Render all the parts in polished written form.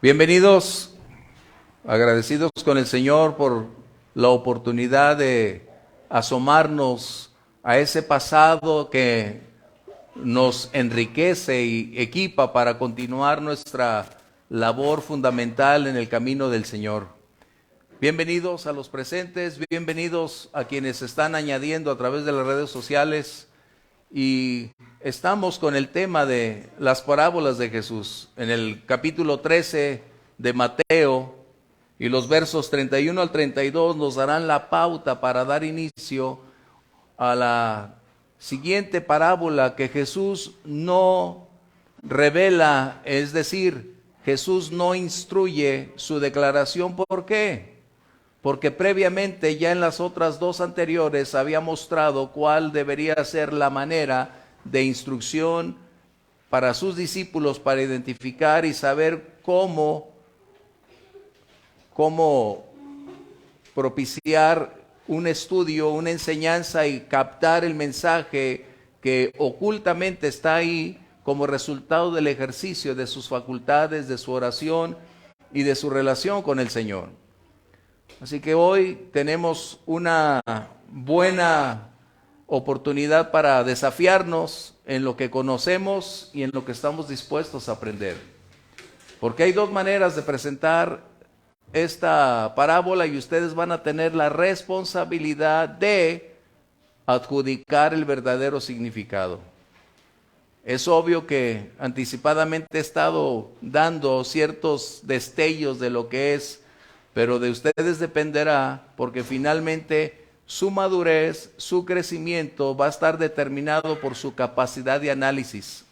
Bienvenidos, agradecidos con el Señor por la oportunidad de asomarnos a ese pasado que nos enriquece y equipa para continuar nuestra labor fundamental en el camino del Señor. Bienvenidos a los presentes, bienvenidos a quienes están añadiendo a través de las redes sociales. Y estamos con el tema de las parábolas de Jesús en el capítulo 13 de Mateo, y los versos 31 al 32 nos darán la pauta para dar inicio a la siguiente parábola que Jesús no revela, es decir, Jesús no instruye su declaración. ¿Por qué? Porque previamente ya en las otras dos anteriores había mostrado cuál debería ser la manera de instrucción para sus discípulos para identificar y saber cómo propiciar un estudio, una enseñanza y captar el mensaje que ocultamente está ahí como resultado del ejercicio de sus facultades, de su oración y de su relación con el Señor. Así que hoy tenemos una buena oportunidad para desafiarnos en lo que conocemos y en lo que estamos dispuestos a aprender. Porque hay dos maneras de presentar esta parábola y ustedes van a tener la responsabilidad de adjudicar el verdadero significado. Es obvio que anticipadamente he estado dando ciertos destellos de lo que es, pero de ustedes dependerá, porque finalmente su madurez, su crecimiento va a estar determinado por su capacidad de análisis.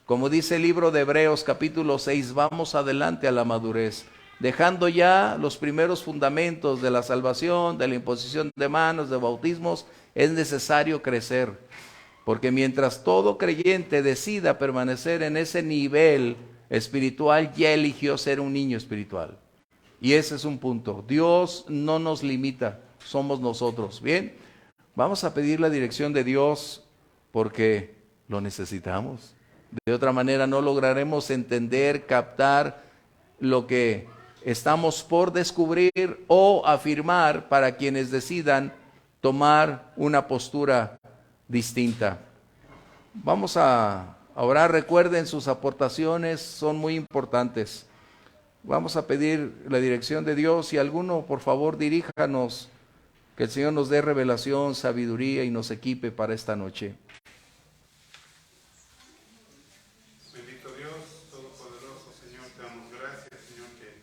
Como dice el libro de Hebreos capítulo 6, vamos adelante a la madurez, dejando ya los primeros fundamentos de la salvación, de la imposición de manos, de bautismos. Es necesario crecer, porque mientras todo creyente decida permanecer en ese nivel espiritual, ya eligió ser un niño espiritual. Y ese es un punto. Dios no nos limita, somos nosotros. Bien, vamos a pedir la dirección de Dios porque lo necesitamos. De otra manera no lograremos entender, captar lo que estamos por descubrir o afirmar para quienes decidan tomar una postura distinta. Vamos a orar. Recuerden, sus aportaciones son muy importantes. Vamos a pedir la dirección de Dios y alguno, por favor, diríjanos, que el Señor nos dé revelación, sabiduría y nos equipe para esta noche. Bendito Dios, Todopoderoso, Señor, te damos gracias, Señor, que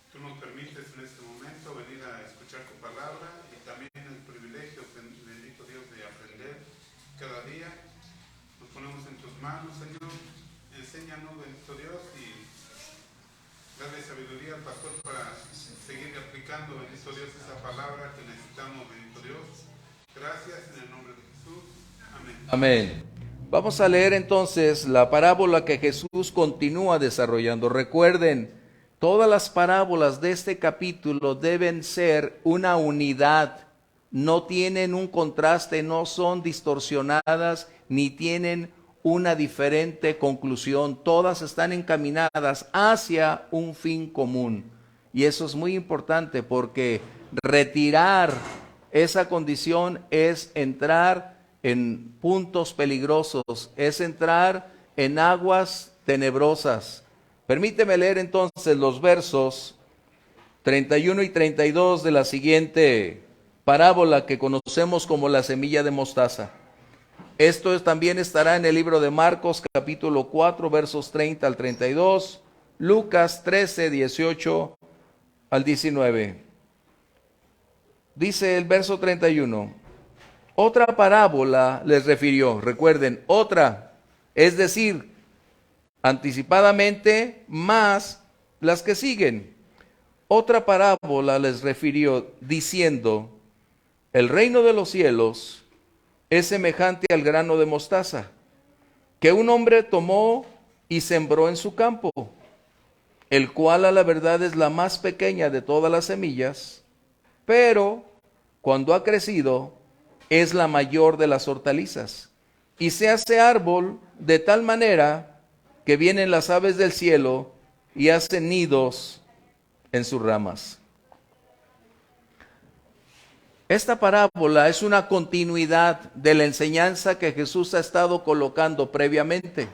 tú nos permites en este momento venir a escuchar tu palabra y también el privilegio, bendito Dios, de aprender cada día. Nos ponemos en tus manos, Señor, enséñanos, bendito Dios, y dale sabiduría al pastor para seguir aplicando, bendito Dios, esa palabra que necesitamos, bendito Dios. Gracias en el nombre de Jesús. Amén. Amén. Vamos a leer entonces la parábola que Jesús continúa desarrollando. Recuerden, todas las parábolas de este capítulo deben ser una unidad. No tienen un contraste, no son distorsionadas, ni tienen una diferente conclusión. Todas están encaminadas hacia un fin común. Y eso es muy importante, porque retirar esa condición es entrar en puntos peligrosos, es entrar en aguas tenebrosas. Permíteme leer entonces los versos 31 y 32 de la siguiente parábola que conocemos como la semilla de mostaza. Esto también estará en el libro de Marcos capítulo 4 versos 30 al 32, Lucas 13, 18 al 19. Dice el verso 31, otra parábola les refirió. Recuerden, otra, es decir, anticipadamente más las que siguen. Otra parábola les refirió diciendo, el reino de los cielos es semejante al grano de mostaza, que un hombre tomó y sembró en su campo, el cual a la verdad es la más pequeña de todas las semillas, pero cuando ha crecido es la mayor de las hortalizas, y se hace árbol de tal manera que vienen las aves del cielo y hacen nidos en sus ramas. Esta parábola es una continuidad de la enseñanza que Jesús ha estado colocando previamente.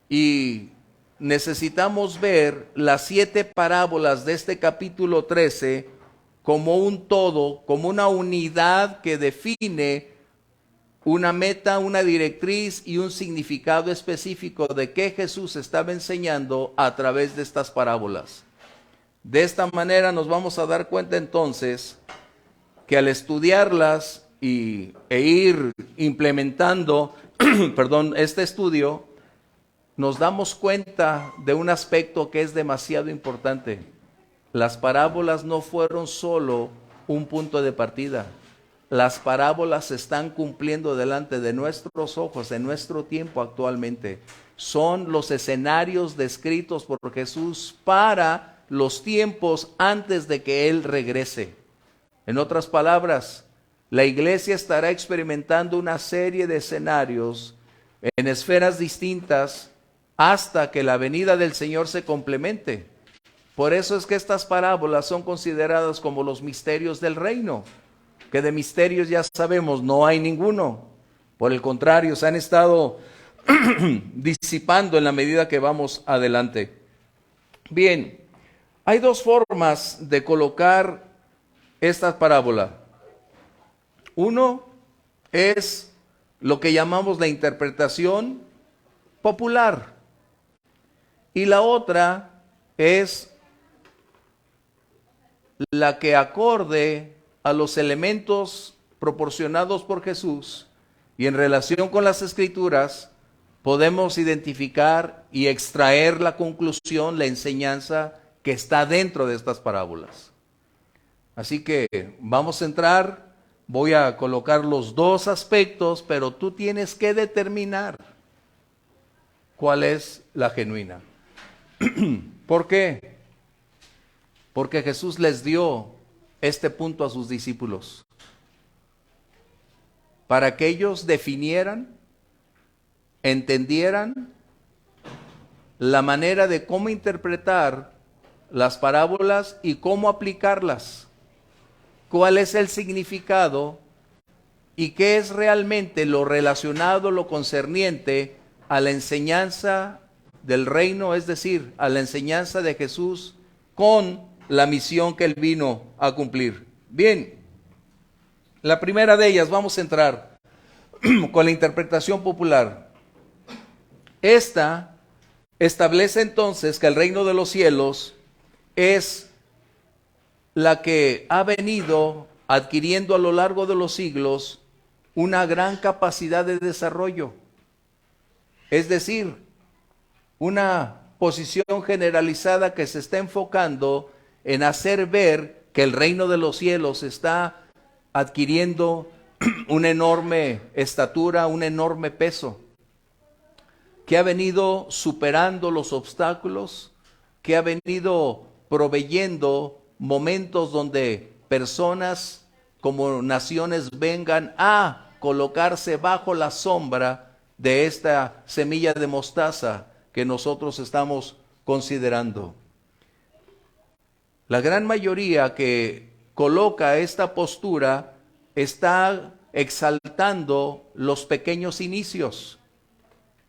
Y necesitamos ver las 7 parábolas de este capítulo 13 como un todo, como una unidad que define una meta, una directriz y un significado específico de qué Jesús estaba enseñando a través de estas parábolas. De esta manera nos vamos a dar cuenta entonces que al estudiarlas e ir implementando este estudio, nos damos cuenta de un aspecto que es demasiado importante. Las parábolas no fueron solo un punto de partida. Las parábolas se están cumpliendo delante de nuestros ojos en nuestro tiempo actualmente. Son los escenarios descritos por Jesús para los tiempos antes de que Él regrese. En otras palabras, la iglesia estará experimentando una serie de escenarios en esferas distintas hasta que la venida del Señor se complemente. Por eso es que estas parábolas son consideradas como los misterios del reino, que de misterios ya sabemos, no hay ninguno. Por el contrario, se han estado disipando en la medida que vamos adelante. Bien, hay 2 formas de colocar esta parábola. Uno es lo que llamamos la interpretación popular y la otra es la que acorde a los elementos proporcionados por Jesús y en relación con las Escrituras podemos identificar y extraer la conclusión, la enseñanza que está dentro de estas parábolas. Así que vamos a entrar, voy a colocar los 2 aspectos, pero tú tienes que determinar cuál es la genuina. ¿Por qué? Porque Jesús les dio este punto a sus discípulos, para que ellos definieran, entendieran la manera de cómo interpretar las parábolas y cómo aplicarlas. ¿Cuál es el significado y qué es realmente lo relacionado, lo concerniente a la enseñanza del reino, es decir, a la enseñanza de Jesús con la misión que Él vino a cumplir? Bien, la primera de ellas, vamos a entrar con la interpretación popular. Esta establece entonces que el reino de los cielos es la que ha venido adquiriendo a lo largo de los siglos una gran capacidad de desarrollo. Es decir, una posición generalizada que se está enfocando en hacer ver que el reino de los cielos está adquiriendo una enorme estatura, un enorme peso, que ha venido superando los obstáculos, que ha venido proveyendo momentos donde personas como naciones vengan a colocarse bajo la sombra de esta semilla de mostaza que nosotros estamos considerando. La gran mayoría que coloca esta postura está exaltando los pequeños inicios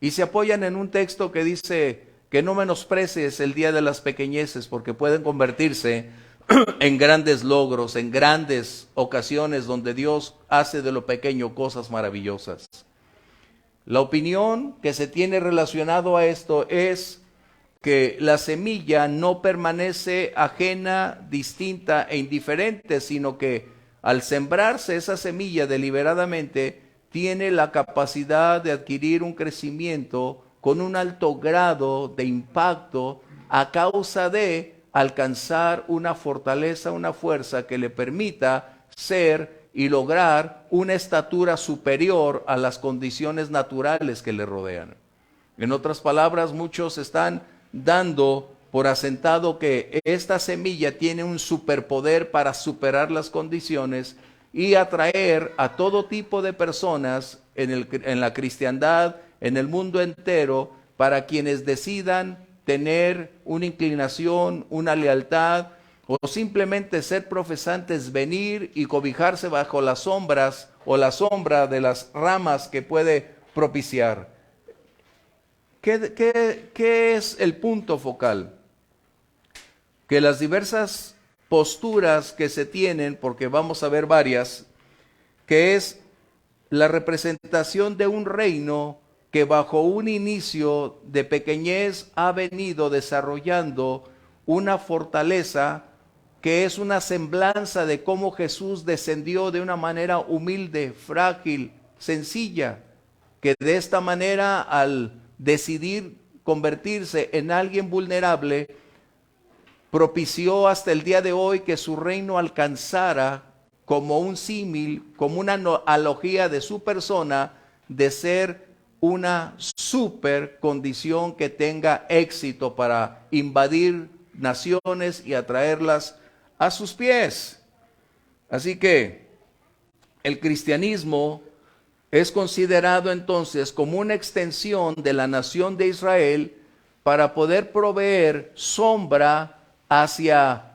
y se apoyan en un texto que dice que no menosprecies el día de las pequeñeces porque pueden convertirse en grandes logros, en grandes ocasiones donde Dios hace de lo pequeño cosas maravillosas. La opinión que se tiene relacionado a esto es que la semilla no permanece ajena, distinta e indiferente, sino que al sembrarse esa semilla deliberadamente, tiene la capacidad de adquirir un crecimiento con un alto grado de impacto a causa de alcanzar una fortaleza, una fuerza que le permita ser y lograr una estatura superior a las condiciones naturales que le rodean. En otras palabras, muchos están dando por asentado que esta semilla tiene un superpoder para superar las condiciones y atraer a todo tipo de personas en la cristiandad, en el mundo entero, para quienes decidan tener una inclinación, una lealtad, o simplemente ser profesantes, venir y cobijarse bajo las sombras o la sombra de las ramas que puede propiciar. ¿Qué es el punto focal? Que las diversas posturas que se tienen, porque vamos a ver varias, que es la representación de un reino que bajo un inicio de pequeñez ha venido desarrollando una fortaleza que es una semblanza de cómo Jesús descendió de una manera humilde, frágil, sencilla, que de esta manera al decidir convertirse en alguien vulnerable, propició hasta el día de hoy que su reino alcanzara como un símil, como una analogía de su persona, de ser una super condición que tenga éxito para invadir naciones y atraerlas a sus pies. Así que el cristianismo es considerado entonces como una extensión de la nación de Israel para poder proveer sombra hacia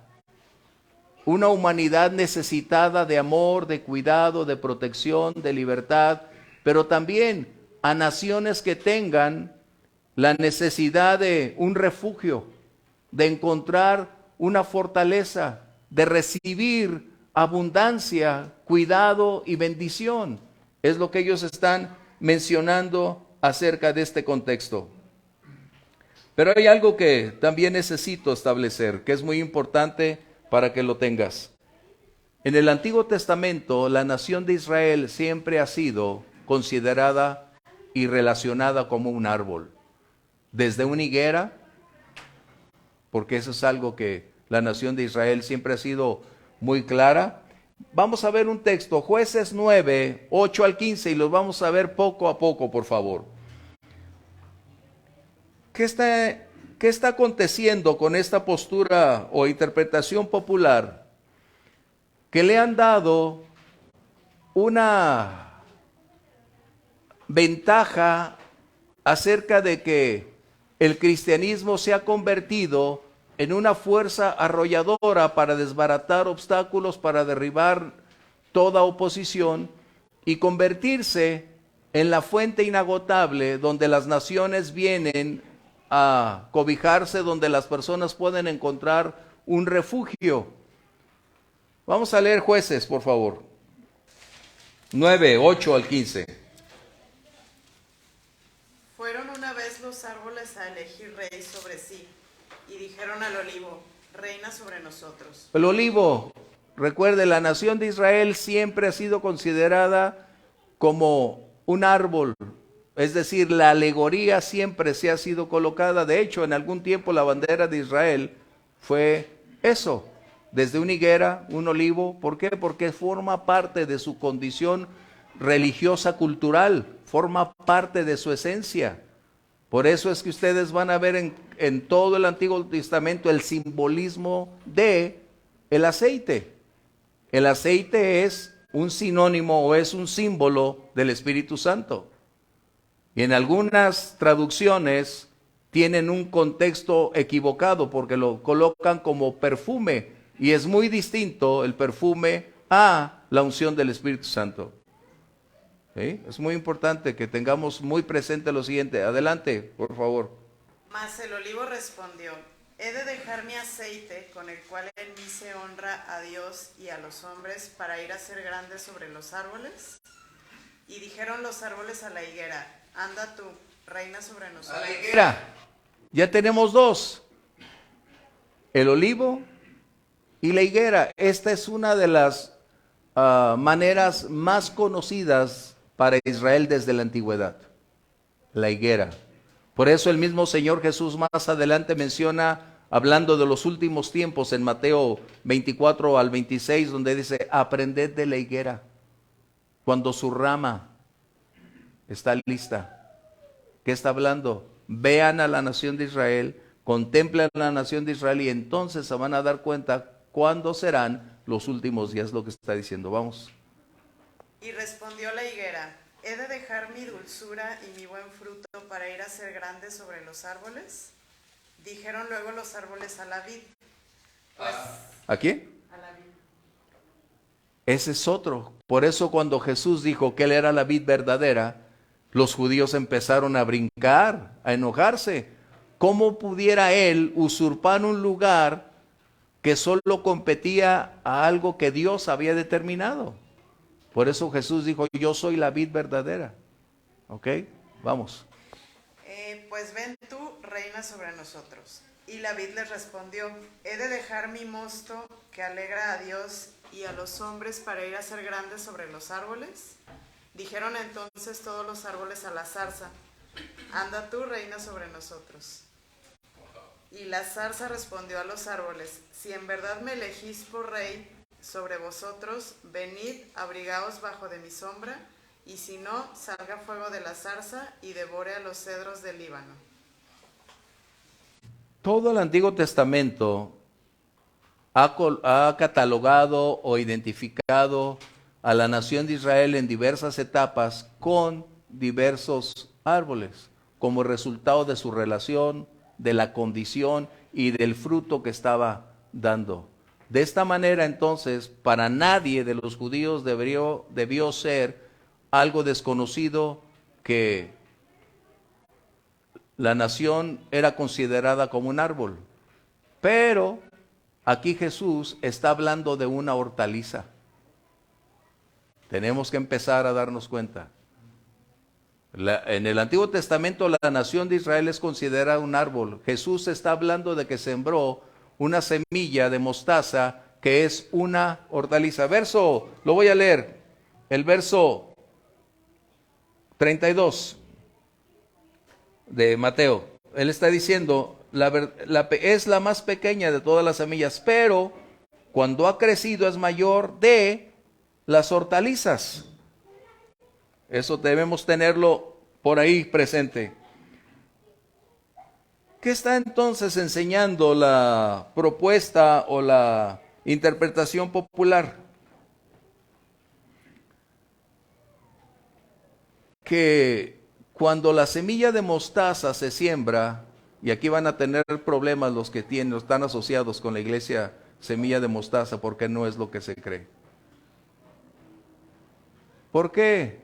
una humanidad necesitada de amor, de cuidado, de protección, de libertad, pero también a naciones que tengan la necesidad de un refugio, de encontrar una fortaleza, de recibir abundancia, cuidado y bendición. Es lo que ellos están mencionando acerca de este contexto. Pero hay algo que también necesito establecer, que es muy importante para que lo tengas. En el Antiguo Testamento, la nación de Israel siempre ha sido considerada y relacionada como un árbol. Desde una higuera, porque eso es algo que la nación de Israel siempre ha sido muy clara. Vamos a ver un texto, Jueces 9, 8 al 15, y los vamos a ver poco a poco, por favor. ¿Qué está aconteciendo con esta postura o interpretación popular? Que le han dado una ventaja acerca de que el cristianismo se ha convertido en una fuerza arrolladora para desbaratar obstáculos, para derribar toda oposición y convertirse en la fuente inagotable donde las naciones vienen a cobijarse, donde las personas pueden encontrar un refugio. Vamos a leer Jueces, por favor. 9, 8 al 15. Fueron una vez los árboles a elegir rey sobre sí, y dijeron al olivo, reina sobre nosotros. El olivo, recuerde, la nación de Israel siempre ha sido considerada como un árbol, es decir, la alegoría siempre se ha sido colocada. De hecho, en algún tiempo la bandera de Israel fue eso, desde una higuera, un olivo. ¿Por qué? Porque forma parte de su condición religiosa cultural, forma parte de su esencia. Por eso es que ustedes van a ver en todo el Antiguo Testamento el simbolismo de el aceite. El aceite es un sinónimo o es un símbolo del Espíritu Santo. Y en algunas traducciones tienen un contexto equivocado porque lo colocan como perfume. Y es muy distinto el perfume a la unción del Espíritu Santo. ¿Sí? Es muy importante que tengamos muy presente lo siguiente. Adelante, por favor. Mas el olivo respondió, he de dejar mi aceite, con el cual en mí se honra a Dios y a los hombres, para ir a ser grande sobre los árboles. Y dijeron los árboles a la higuera, anda tú, reina sobre nosotros. A la higuera. Ya tenemos dos. El olivo y la higuera. Esta es una de las maneras más conocidas para Israel desde la antigüedad. La higuera. Por eso el mismo Señor Jesús más adelante menciona, hablando de los últimos tiempos, en Mateo 24 al 26, donde dice, aprended de la higuera, cuando su rama está lista. ¿Qué está hablando? Vean a la nación de Israel, contemplen a la nación de Israel y entonces se van a dar cuenta cuándo serán los últimos días, lo que está diciendo. Vamos. Y respondió la higuera, ¿he de dejar mi dulzura y mi buen fruto para ir a ser grande sobre los árboles? Dijeron luego los árboles a la vid, pues ¿A quién? a la vid. Ese es otro. Por eso cuando Jesús dijo que Él era la vid verdadera, los judíos empezaron a brincar, a enojarse. ¿Cómo pudiera Él usurpar un lugar que solo competía a algo que Dios había determinado? Por eso Jesús dijo, yo soy la vid verdadera. ¿Ok? Vamos. Pues ven tú, reina sobre nosotros. Y la vid les respondió, ¿he de dejar mi mosto que alegra a Dios y a los hombres para ir a ser grandes sobre los árboles? Dijeron entonces todos los árboles a la zarza, anda tú, reina sobre nosotros. Y la zarza respondió a los árboles, si en verdad me elegís por rey sobre vosotros, venid, abrigaos bajo de mi sombra, y si no, salga fuego de la zarza y devore a los cedros del Líbano. Todo el Antiguo Testamento ha catalogado o identificado a la nación de Israel en diversas etapas con diversos árboles, como resultado de su relación, de la condición y del fruto que estaba dando. De esta manera, entonces, para nadie de los judíos debió ser algo desconocido que la nación era considerada como un árbol. Pero aquí Jesús está hablando de una hortaliza. Tenemos que empezar a darnos cuenta. En el Antiguo Testamento la nación de Israel es considerada un árbol. Jesús está hablando de que sembró una semilla de mostaza que es una hortaliza. Lo voy a leer, el verso 32 de Mateo. Él está diciendo, es la más pequeña de todas las semillas, pero cuando ha crecido es mayor de las hortalizas. Eso debemos tenerlo por ahí presente. ¿Qué está entonces enseñando la propuesta o la interpretación popular? Que cuando la semilla de mostaza se siembra, y aquí van a tener problemas los que están asociados con la iglesia semilla de mostaza, porque no es lo que se cree. ¿Por qué?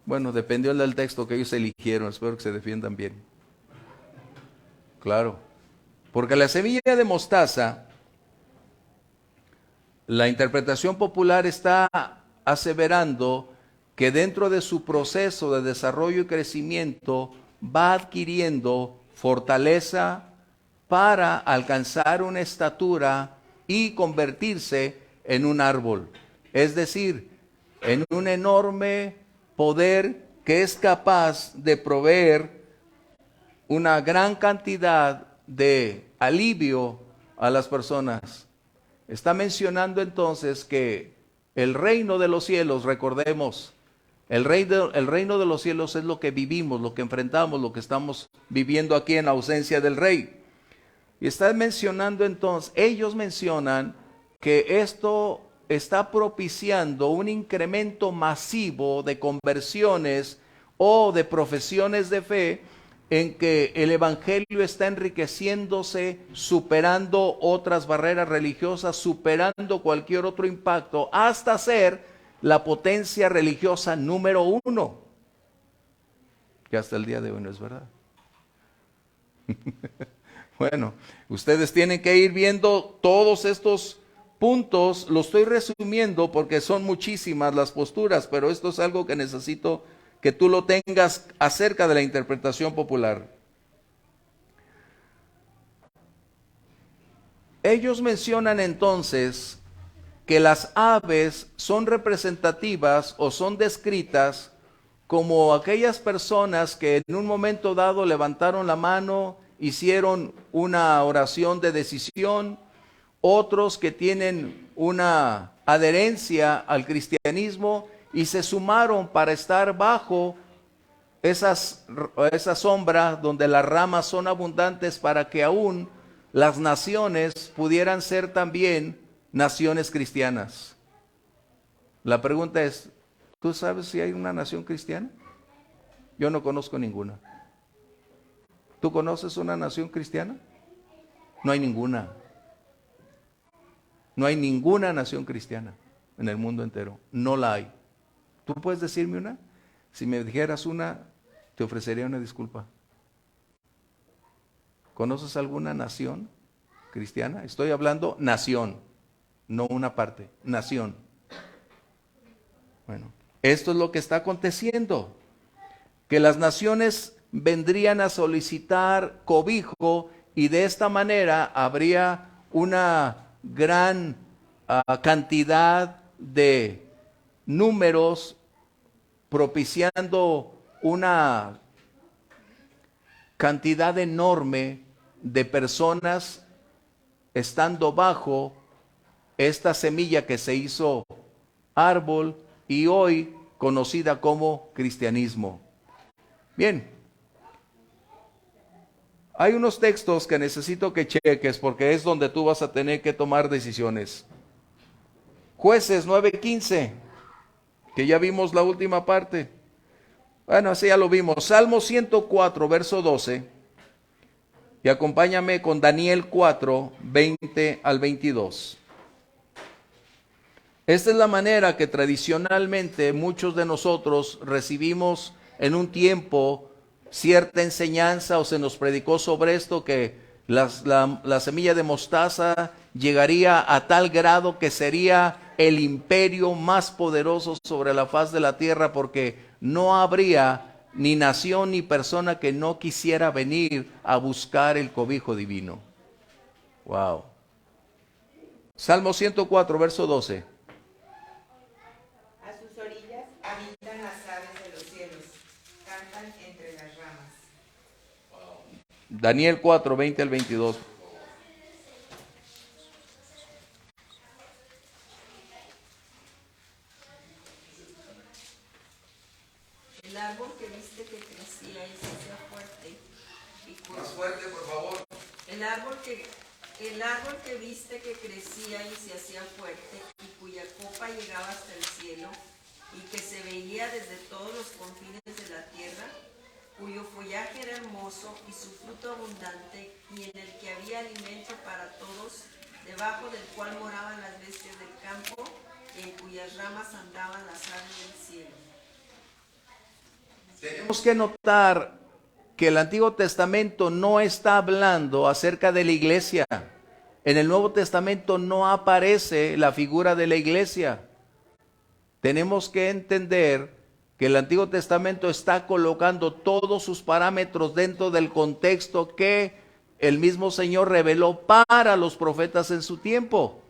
Bueno, dependió del texto que ellos eligieron, espero que se defiendan bien. Claro, porque la semilla de mostaza, la interpretación popular está aseverando que dentro de su proceso de desarrollo y crecimiento va adquiriendo fortaleza para alcanzar una estatura y convertirse en un árbol. Es decir, en un enorme poder que es capaz de proveer una gran cantidad de alivio a las personas. Está mencionando entonces que el reino de los cielos, recordemos, el reino de los cielos es lo que vivimos, lo que enfrentamos, lo que estamos viviendo aquí en ausencia del rey. Y está mencionando entonces, ellos mencionan que esto está propiciando un incremento masivo de conversiones o de profesiones de fe, en que el evangelio está enriqueciéndose, superando otras barreras religiosas, superando cualquier otro impacto, hasta ser la potencia religiosa número 1, que hasta el día de hoy no es verdad. Bueno, ustedes tienen que ir viendo todos estos puntos. Lo estoy resumiendo porque son muchísimas las posturas, pero esto es algo que necesito que tú lo tengas acerca de la interpretación popular. Ellos mencionan entonces que las aves son representativas o son descritas como aquellas personas que en un momento dado levantaron la mano, hicieron una oración de decisión, otros que tienen una adherencia al cristianismo y se sumaron para estar bajo esa sombra donde las ramas son abundantes, para que aún las naciones pudieran ser también naciones cristianas. La pregunta es, ¿tú sabes si hay una nación cristiana? Yo no conozco ninguna. ¿Tú conoces una nación cristiana? No hay ninguna. No hay ninguna nación cristiana en el mundo entero. No la hay. ¿Tú puedes decirme una? Si me dijeras una, te ofrecería una disculpa. ¿Conoces alguna nación cristiana? Estoy hablando nación, no una parte, nación. Bueno, esto es lo que está aconteciendo. Que las naciones vendrían a solicitar cobijo y de esta manera habría una gran cantidad de números propiciando una cantidad enorme de personas estando bajo esta semilla que se hizo árbol y hoy conocida como cristianismo. Bien, hay unos textos que necesito que cheques porque es donde tú vas a tener que tomar decisiones. Jueces 9:15, que ya vimos la última parte. Bueno, así ya lo vimos. Salmo 104, verso 12. Y acompáñame con Daniel 4, 20 al 22. Esta es la manera que tradicionalmente muchos de nosotros recibimos en un tiempo cierta enseñanza o se nos predicó sobre esto, que la semilla de mostaza llegaría a tal grado que sería el imperio más poderoso sobre la faz de la tierra, porque no habría ni nación ni persona que no quisiera venir a buscar el cobijo divino. Wow. Salmo 104, verso 12. A sus orillas habitan las aves de los cielos, cantan entre las ramas. Daniel 4, 20 al 22. El árbol que viste que crecía y se hacía fuerte. Más fuerte, por favor. El árbol que viste que crecía y se hacía fuerte y cuya copa llegaba hasta el cielo y que se veía desde todos los confines de la tierra, cuyo follaje era hermoso y su fruto abundante y en el que había alimento para todos, debajo del cual moraban las bestias del campo y en cuyas ramas andaban las aves del cielo. Tenemos que notar que el Antiguo Testamento no está hablando acerca de la iglesia. En el Nuevo Testamento no aparece la figura de la iglesia. Tenemos que entender que el Antiguo Testamento está colocando todos sus parámetros dentro del contexto que el mismo Señor reveló para los profetas en su tiempo.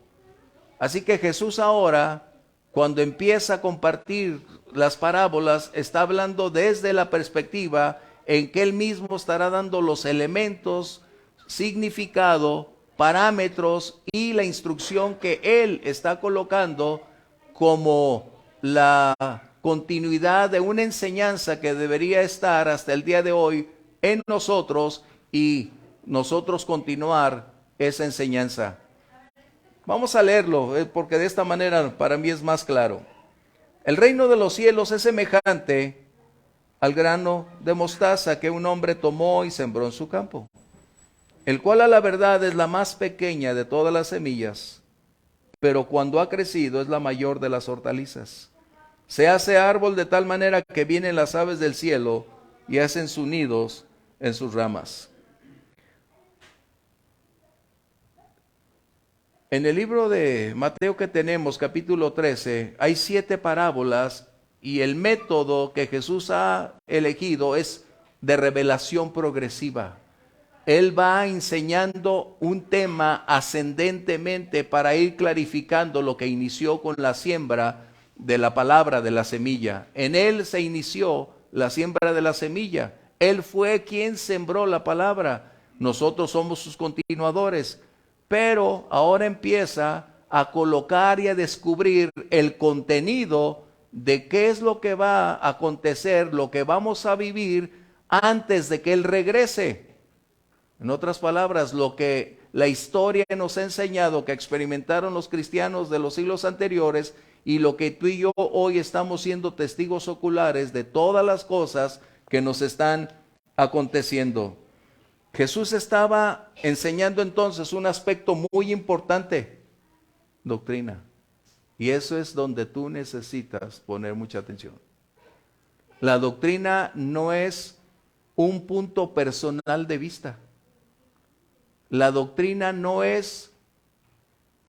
Así que Jesús ahora, cuando empieza a compartir las parábolas, está hablando desde la perspectiva en que él mismo estará dando los elementos, significado, parámetros y la instrucción que él está colocando como la continuidad de una enseñanza que debería estar hasta el día de hoy en nosotros y nosotros continuar esa enseñanza. Vamos a leerlo porque de esta manera para mí es más claro. El reino de los cielos es semejante al grano de mostaza que un hombre tomó y sembró en su campo, el cual a la verdad es la más pequeña de todas las semillas, pero cuando ha crecido es la mayor de las hortalizas. Se hace árbol de tal manera que vienen las aves del cielo y hacen sus nidos en sus ramas. En el libro de Mateo que tenemos, capítulo 13, hay 7 parábolas y el método que Jesús ha elegido es de revelación progresiva. Él va enseñando un tema ascendentemente para ir clarificando lo que inició con la siembra de la palabra, de la semilla. En él se inició la siembra de la semilla. Él fue quien sembró la palabra. Nosotros somos sus continuadores. Pero ahora empieza a colocar y a descubrir el contenido de qué es lo que va a acontecer, lo que vamos a vivir antes de que Él regrese. En otras palabras, lo que la historia nos ha enseñado que experimentaron los cristianos de los siglos anteriores y lo que tú y yo hoy estamos siendo testigos oculares de todas las cosas que nos están aconteciendo. Jesús estaba enseñando entonces un aspecto muy importante, doctrina. Y eso es donde tú necesitas poner mucha atención. La doctrina no es un punto personal de vista. La doctrina no es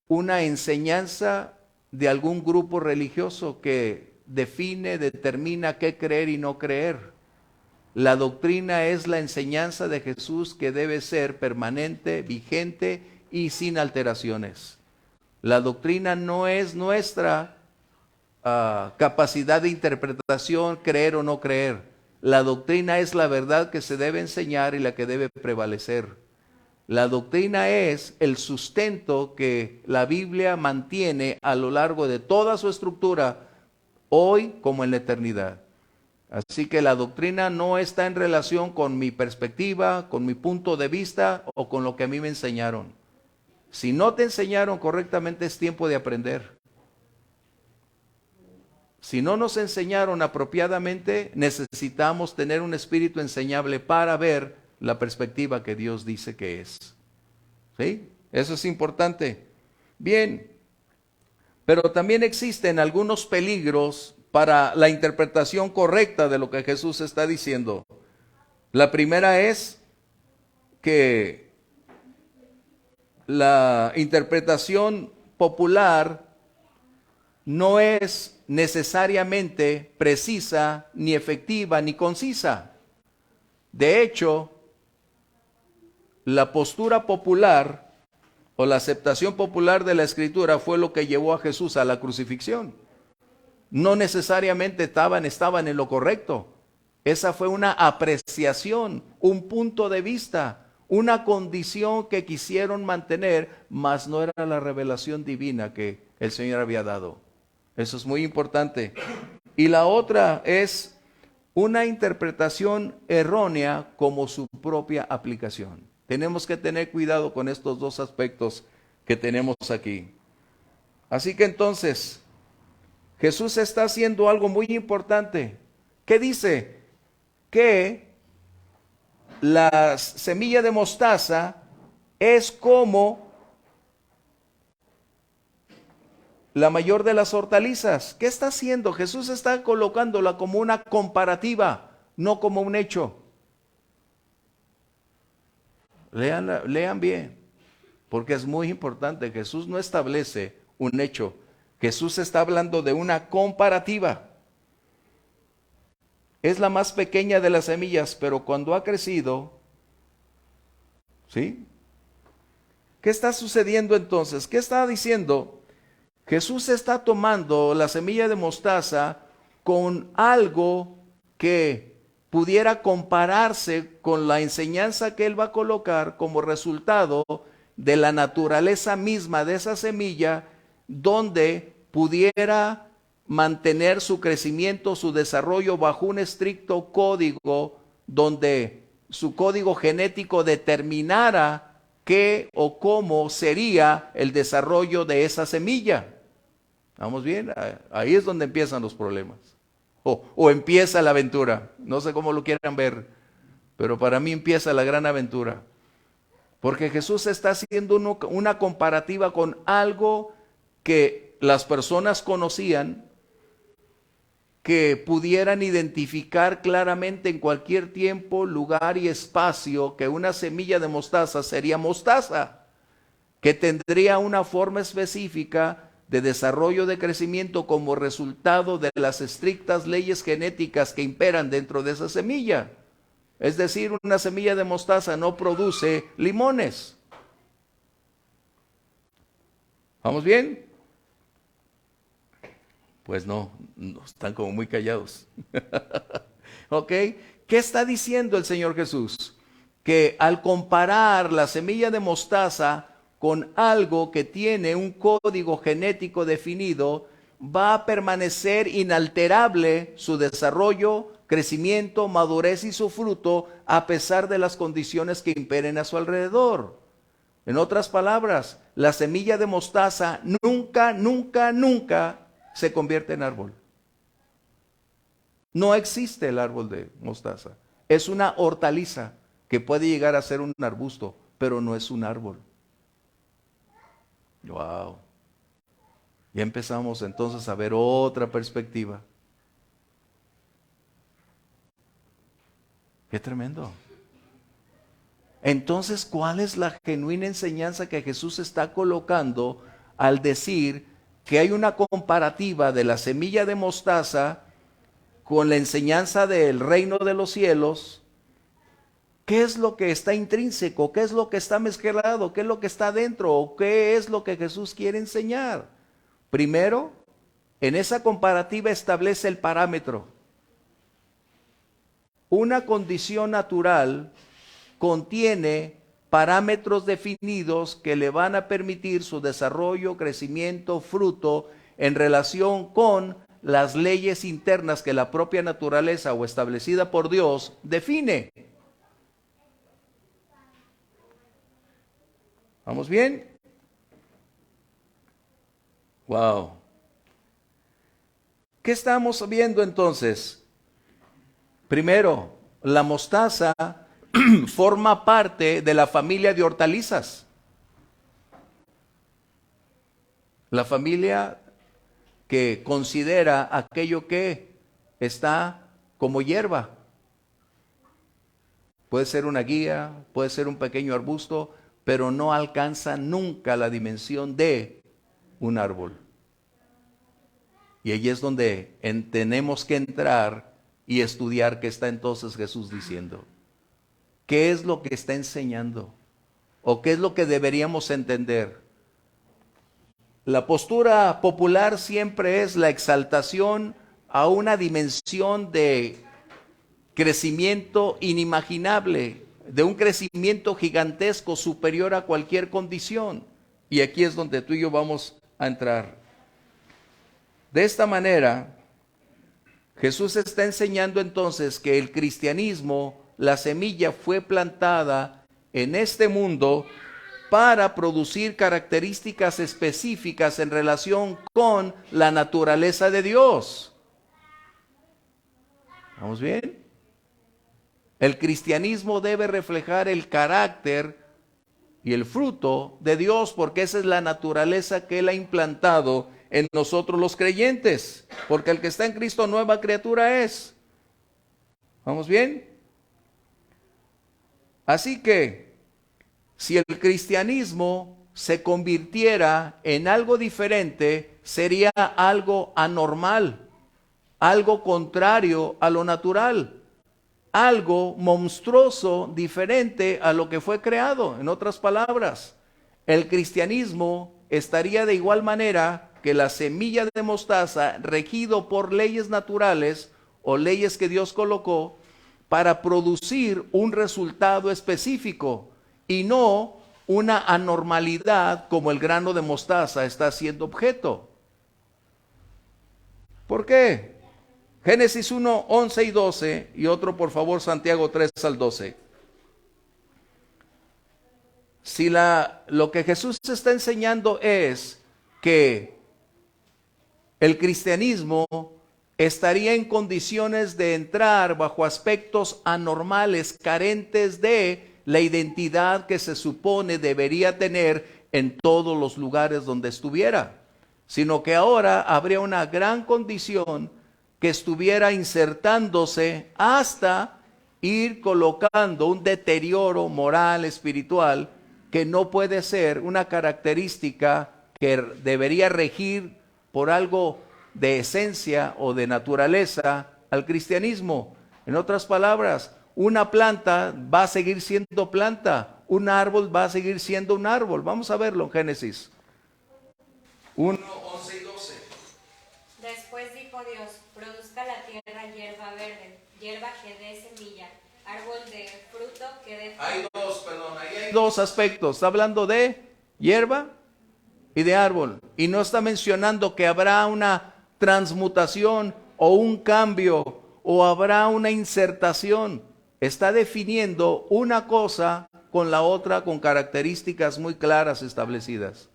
una enseñanza de algún grupo religioso que define, determina qué creer y no creer. La doctrina es la enseñanza de Jesús que debe ser permanente, vigente y sin alteraciones. La doctrina no es nuestra capacidad de interpretación, creer o no creer. La doctrina es la verdad que se debe enseñar y la que debe prevalecer. La doctrina es el sustento que la Biblia mantiene a lo largo de toda su estructura, hoy como en la eternidad. Así que la doctrina no está en relación con mi perspectiva, con mi punto de vista o con lo que a mí me enseñaron. Si no te enseñaron correctamente, es tiempo de aprender. Si no nos enseñaron apropiadamente, necesitamos tener un espíritu enseñable para ver la perspectiva que Dios dice que es. ¿Sí? Eso es importante. Bien, pero también existen algunos peligros para la interpretación correcta de lo que Jesús está diciendo. La primera es que la interpretación popular no es necesariamente precisa, ni efectiva, ni concisa. De hecho, la postura popular o la aceptación popular de la Escritura fue lo que llevó a Jesús a la crucifixión. No necesariamente estaban en lo correcto. Esa fue una apreciación, un punto de vista, una condición que quisieron mantener, mas no era la revelación divina que el Señor había dado. Eso es muy importante. Y la otra es una interpretación errónea como su propia aplicación. Tenemos que tener cuidado con estos dos aspectos que tenemos aquí. Así que entonces, Jesús está haciendo algo muy importante. ¿Qué dice? Que la semilla de mostaza es como la mayor de las hortalizas. ¿Qué está haciendo? Jesús está colocándola como una comparativa, no como un hecho. Lean bien, porque es muy importante. Jesús no establece un hecho. Jesús está hablando de una comparativa. Es la más pequeña de las semillas, pero cuando ha crecido, ¿sí? ¿Qué está sucediendo entonces? ¿Qué está diciendo? Jesús está tomando la semilla de mostaza con algo que pudiera compararse con la enseñanza que él va a colocar como resultado de la naturaleza misma de esa semilla, donde pudiera mantener su crecimiento, su desarrollo bajo un estricto código, donde su código genético determinara qué o cómo sería el desarrollo de esa semilla. ¿Vamos bien? Ahí es donde empiezan los problemas. O empieza la aventura. No sé cómo lo quieran ver, pero para mí empieza la gran aventura. Porque Jesús está haciendo una comparativa con algo que las personas conocían, que pudieran identificar claramente en cualquier tiempo, lugar y espacio que una semilla de mostaza sería mostaza, que tendría una forma específica de desarrollo, de crecimiento como resultado de las estrictas leyes genéticas que imperan dentro de esa semilla. Es decir, una semilla de mostaza no produce limones. ¿Vamos bien? Pues no, están como muy callados. ¿Ok? ¿Qué está diciendo el Señor Jesús? Que al comparar la semilla de mostaza con algo que tiene un código genético definido, va a permanecer inalterable su desarrollo, crecimiento, madurez y su fruto, a pesar de las condiciones que imperen a su alrededor. En otras palabras, la semilla de mostaza nunca, nunca, nunca se convierte en árbol. No existe el árbol de mostaza. Es una hortaliza, que puede llegar a ser un arbusto, pero no es un árbol. Wow. Ya empezamos entonces a ver otra perspectiva. Qué tremendo. Entonces, ¿cuál es la genuina enseñanza que Jesús está colocando al decir que hay una comparativa de la semilla de mostaza con la enseñanza del reino de los cielos? ¿Qué es lo que está intrínseco? ¿Qué es lo que está mezclado? ¿Qué es lo que está dentro? ¿O qué es lo que Jesús quiere enseñar? Primero, en esa comparativa establece el parámetro. Una condición natural contiene parámetros definidos que le van a permitir su desarrollo, crecimiento, fruto en relación con las leyes internas que la propia naturaleza o establecida por Dios define. ¿Vamos bien? Wow. ¿Qué estamos viendo entonces? Primero, la mostaza forma parte de la familia de hortalizas. La familia que considera aquello que está como hierba. Puede ser una guía, puede ser un pequeño arbusto, pero no alcanza nunca la dimensión de un árbol. Y ahí es donde tenemos que entrar y estudiar qué está entonces Jesús diciendo. ¿Qué es lo que está enseñando? ¿O qué es lo que deberíamos entender? La postura popular siempre es la exaltación a una dimensión de crecimiento inimaginable, de un crecimiento gigantesco superior a cualquier condición. Y aquí es donde tú y yo vamos a entrar. De esta manera, Jesús está enseñando entonces que el cristianismo, la semilla fue plantada en este mundo para producir características específicas en relación con la naturaleza de Dios. ¿Vamos bien? El cristianismo debe reflejar el carácter y el fruto de Dios, porque esa es la naturaleza que Él ha implantado en nosotros los creyentes, porque el que está en Cristo nueva criatura es. ¿Vamos bien? Así que, si el cristianismo se convirtiera en algo diferente, sería algo anormal, algo contrario a lo natural, algo monstruoso, diferente a lo que fue creado. En otras palabras, el cristianismo estaría de igual manera que la semilla de mostaza, regido por leyes naturales o leyes que Dios colocó para producir un resultado específico y no una anormalidad como el grano de mostaza está siendo objeto. ¿Por qué? Génesis 1, 11 y 12 y otro por favor Santiago 3 al 12. Si lo que Jesús está enseñando es que el cristianismo estaría en condiciones de entrar bajo aspectos anormales, carentes de la identidad que se supone debería tener en todos los lugares donde estuviera, sino que ahora habría una gran condición que estuviera insertándose hasta ir colocando un deterioro moral, espiritual, que no puede ser una característica que debería regir por algo de esencia o de naturaleza al cristianismo. En otras palabras, una planta va a seguir siendo planta, un árbol va a seguir siendo un árbol. Vamos a verlo en Génesis 1, 11 y 12. Después dijo Dios, produzca la tierra hierba verde, hierba que dé semilla, árbol de fruto que dé fruto. Ahí hay dos aspectos. Está hablando de hierba y de árbol. Y no está mencionando que habrá una transmutación o un cambio o habrá una insertación. Está definiendo una cosa con la otra con características muy claras establecidas.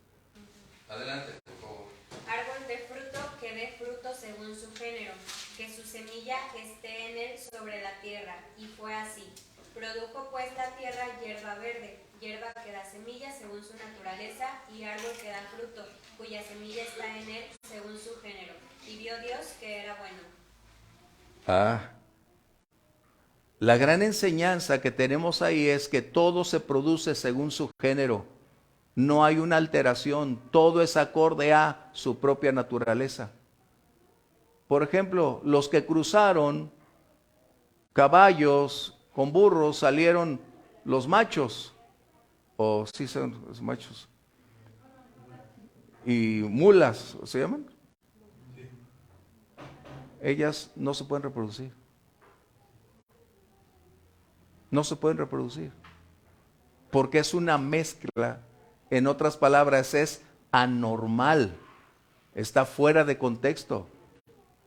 Adelante, por favor. Árbol de fruto que dé fruto según su género, que su semilla esté en él sobre la tierra. Y fue así. Produjo pues la tierra hierba verde, hierba que da semilla según su naturaleza, y árbol que da fruto, cuya semilla está en él según su género. Y vio Dios que era bueno. La gran enseñanza que tenemos ahí es que todo se produce según su género. No hay una alteración, todo es acorde a su propia naturaleza. Por ejemplo, los que cruzaron caballos con burros salieron los machos, o sí son los machos, y mulas, ¿se llaman? Ellas no se pueden reproducir. No se pueden reproducir. Porque es una mezcla. En otras palabras, es anormal. Está fuera de contexto.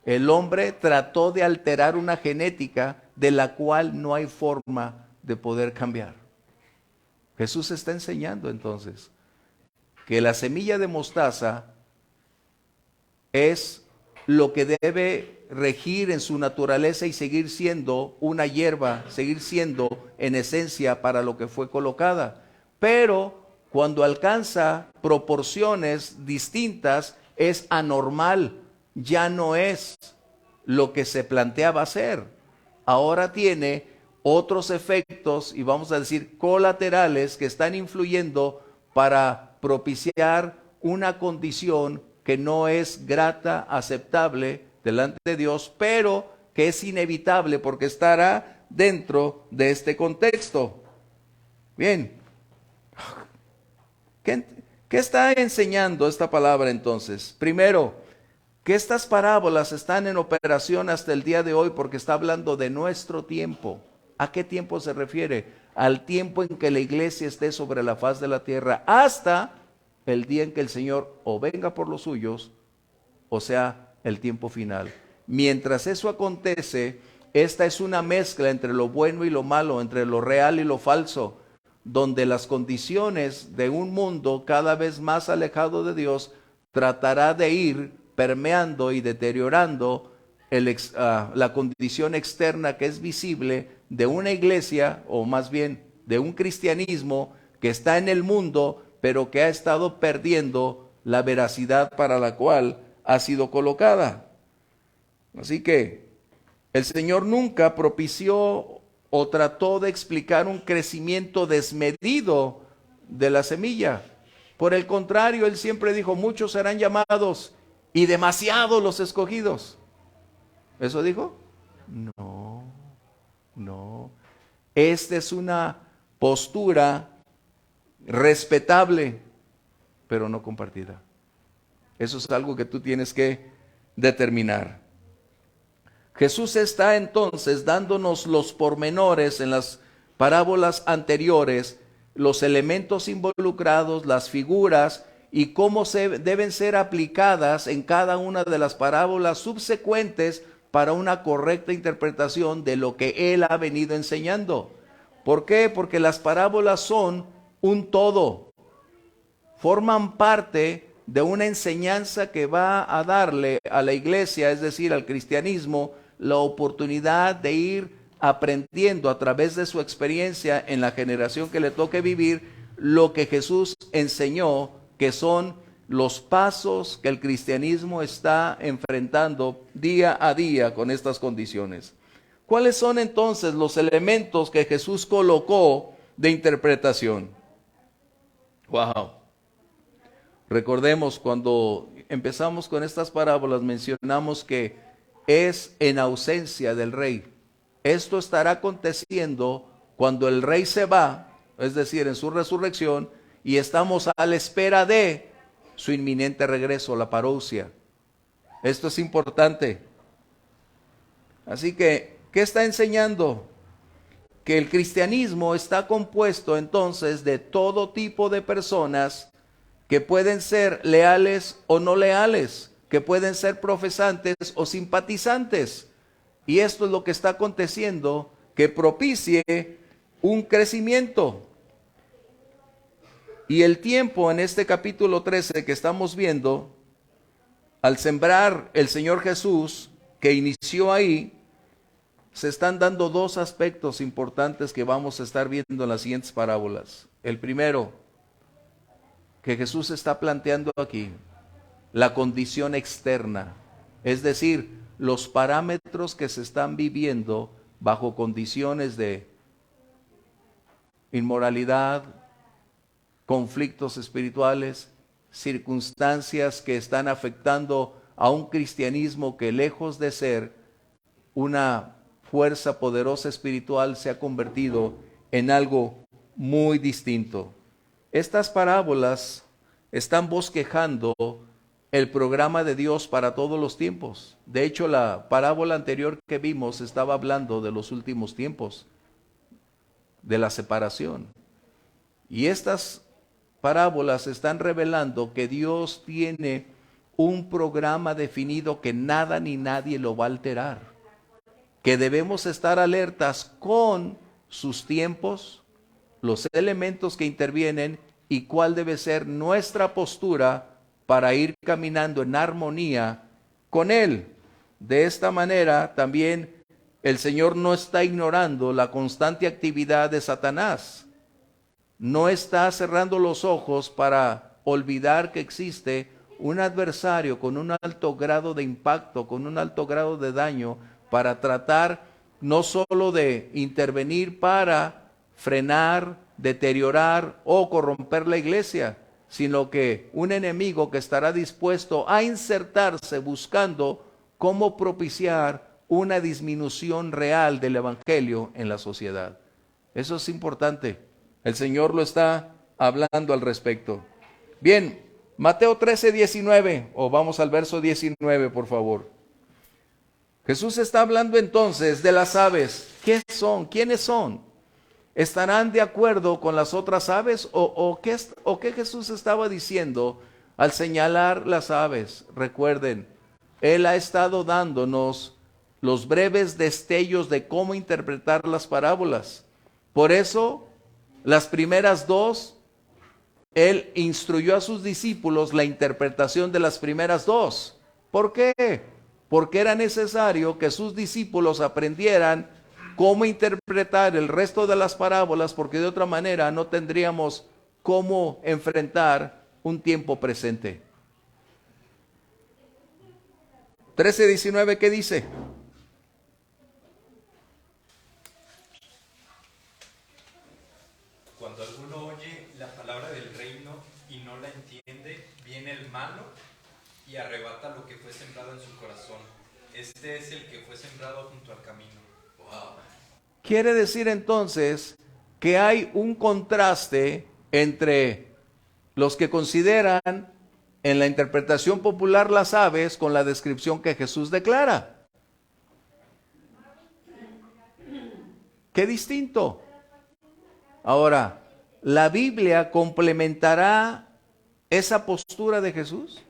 El hombre trató de alterar una genética de la cual no hay forma de poder cambiar. Jesús está enseñando entonces que la semilla de mostaza es lo que debe regir en su naturaleza y seguir siendo una hierba, seguir siendo en esencia para lo que fue colocada. Pero cuando alcanza proporciones distintas es anormal, ya no es lo que se planteaba ser. Ahora tiene otros efectos y vamos a decir colaterales que están influyendo para propiciar una condición que no es grata, aceptable delante de Dios, pero que es inevitable porque estará dentro de este contexto. Bien, ¿qué está enseñando esta palabra entonces? Primero, que estas parábolas están en operación hasta el día de hoy porque está hablando de nuestro tiempo. ¿A qué tiempo se refiere? Al tiempo en que la iglesia esté sobre la faz de la tierra, hasta el día en que el Señor o venga por los suyos, o sea, el tiempo final. Mientras eso acontece, esta es una mezcla entre lo bueno y lo malo, entre lo real y lo falso, donde las condiciones de un mundo cada vez más alejado de Dios tratará de ir permeando y deteriorando la condición externa que es visible de una iglesia, o más bien de un cristianismo que está en el mundo, pero que ha estado perdiendo la veracidad para la cual ha sido colocada. Así que el Señor nunca propició o trató de explicar un crecimiento desmedido de la semilla. Por el contrario, Él siempre dijo, muchos serán llamados y demasiados los escogidos. ¿Eso dijo? No. Esta es una postura respetable, pero no compartida. Eso es algo que tú tienes que determinar. Jesús está entonces dándonos los pormenores en las parábolas anteriores, los elementos involucrados, las figuras y cómo deben ser aplicadas en cada una de las parábolas subsecuentes para una correcta interpretación de lo que Él ha venido enseñando. ¿Por qué? Porque las parábolas son un todo, forman parte de una enseñanza que va a darle a la iglesia, es decir, al cristianismo, la oportunidad de ir aprendiendo a través de su experiencia en la generación que le toque vivir lo que Jesús enseñó, que son los pasos que el cristianismo está enfrentando día a día con estas condiciones. ¿Cuáles son entonces los elementos que Jesús colocó de interpretación? Wow. Recordemos, cuando empezamos con estas parábolas, mencionamos que es en ausencia del rey. Esto estará aconteciendo cuando el rey se va, es decir, en su resurrección, y estamos a la espera de su inminente regreso, la parousia. Esto es importante. Así que, ¿qué está enseñando? Que el cristianismo está compuesto entonces de todo tipo de personas que pueden ser leales o no leales, que pueden ser profesantes o simpatizantes. Y esto es lo que está aconteciendo, que propicie un crecimiento. Y el tiempo en este capítulo 13 que estamos viendo, al sembrar el Señor Jesús, que inició ahí, se están dando dos aspectos importantes que vamos a estar viendo en las siguientes parábolas. El primero, que Jesús está planteando aquí, la condición externa, es decir, los parámetros que se están viviendo bajo condiciones de inmoralidad, conflictos espirituales, circunstancias que están afectando a un cristianismo que, lejos de ser una fuerza poderosa espiritual, se ha convertido en algo muy distinto. Estas parábolas están bosquejando el programa de Dios para todos los tiempos. De hecho, la parábola anterior que vimos estaba hablando de los últimos tiempos, de la separación. Y estas parábolas están revelando que Dios tiene un programa definido que nada ni nadie lo va a alterar, que debemos estar alertas con sus tiempos, los elementos que intervienen y cuál debe ser nuestra postura para ir caminando en armonía con Él. De esta manera también el Señor no está ignorando la constante actividad de Satanás. No está cerrando los ojos para olvidar que existe un adversario con un alto grado de impacto, con un alto grado de daño, para tratar no solo de intervenir para frenar, deteriorar o corromper la iglesia, sino que un enemigo que estará dispuesto a insertarse buscando cómo propiciar una disminución real del evangelio en la sociedad. Eso es importante. El Señor lo está hablando al respecto. Bien, Mateo 13:19, o vamos al verso 19, por favor. Jesús está hablando entonces de las aves. ¿Qué son? ¿Quiénes son? ¿Estarán de acuerdo con las otras aves? ¿O qué Jesús estaba diciendo al señalar las aves? Recuerden, Él ha estado dándonos los breves destellos de cómo interpretar las parábolas. Por eso, las primeras dos, Él instruyó a sus discípulos la interpretación de las primeras dos. ¿Por qué? Porque era necesario que sus discípulos aprendieran cómo interpretar el resto de las parábolas, porque de otra manera no tendríamos cómo enfrentar un tiempo presente. 13:19, ¿qué dice? Cuando alguno oye la palabra del reino y no la entiende, viene el malo y arrebata lo que fue sembrado en su corazón. Este es el que fue sembrado junto al camino. Quiere decir entonces que hay un contraste entre los que consideran en la interpretación popular las aves con la descripción que Jesús declara. ¡Qué distinto! Ahora, ¿la Biblia complementará esa postura de Jesús?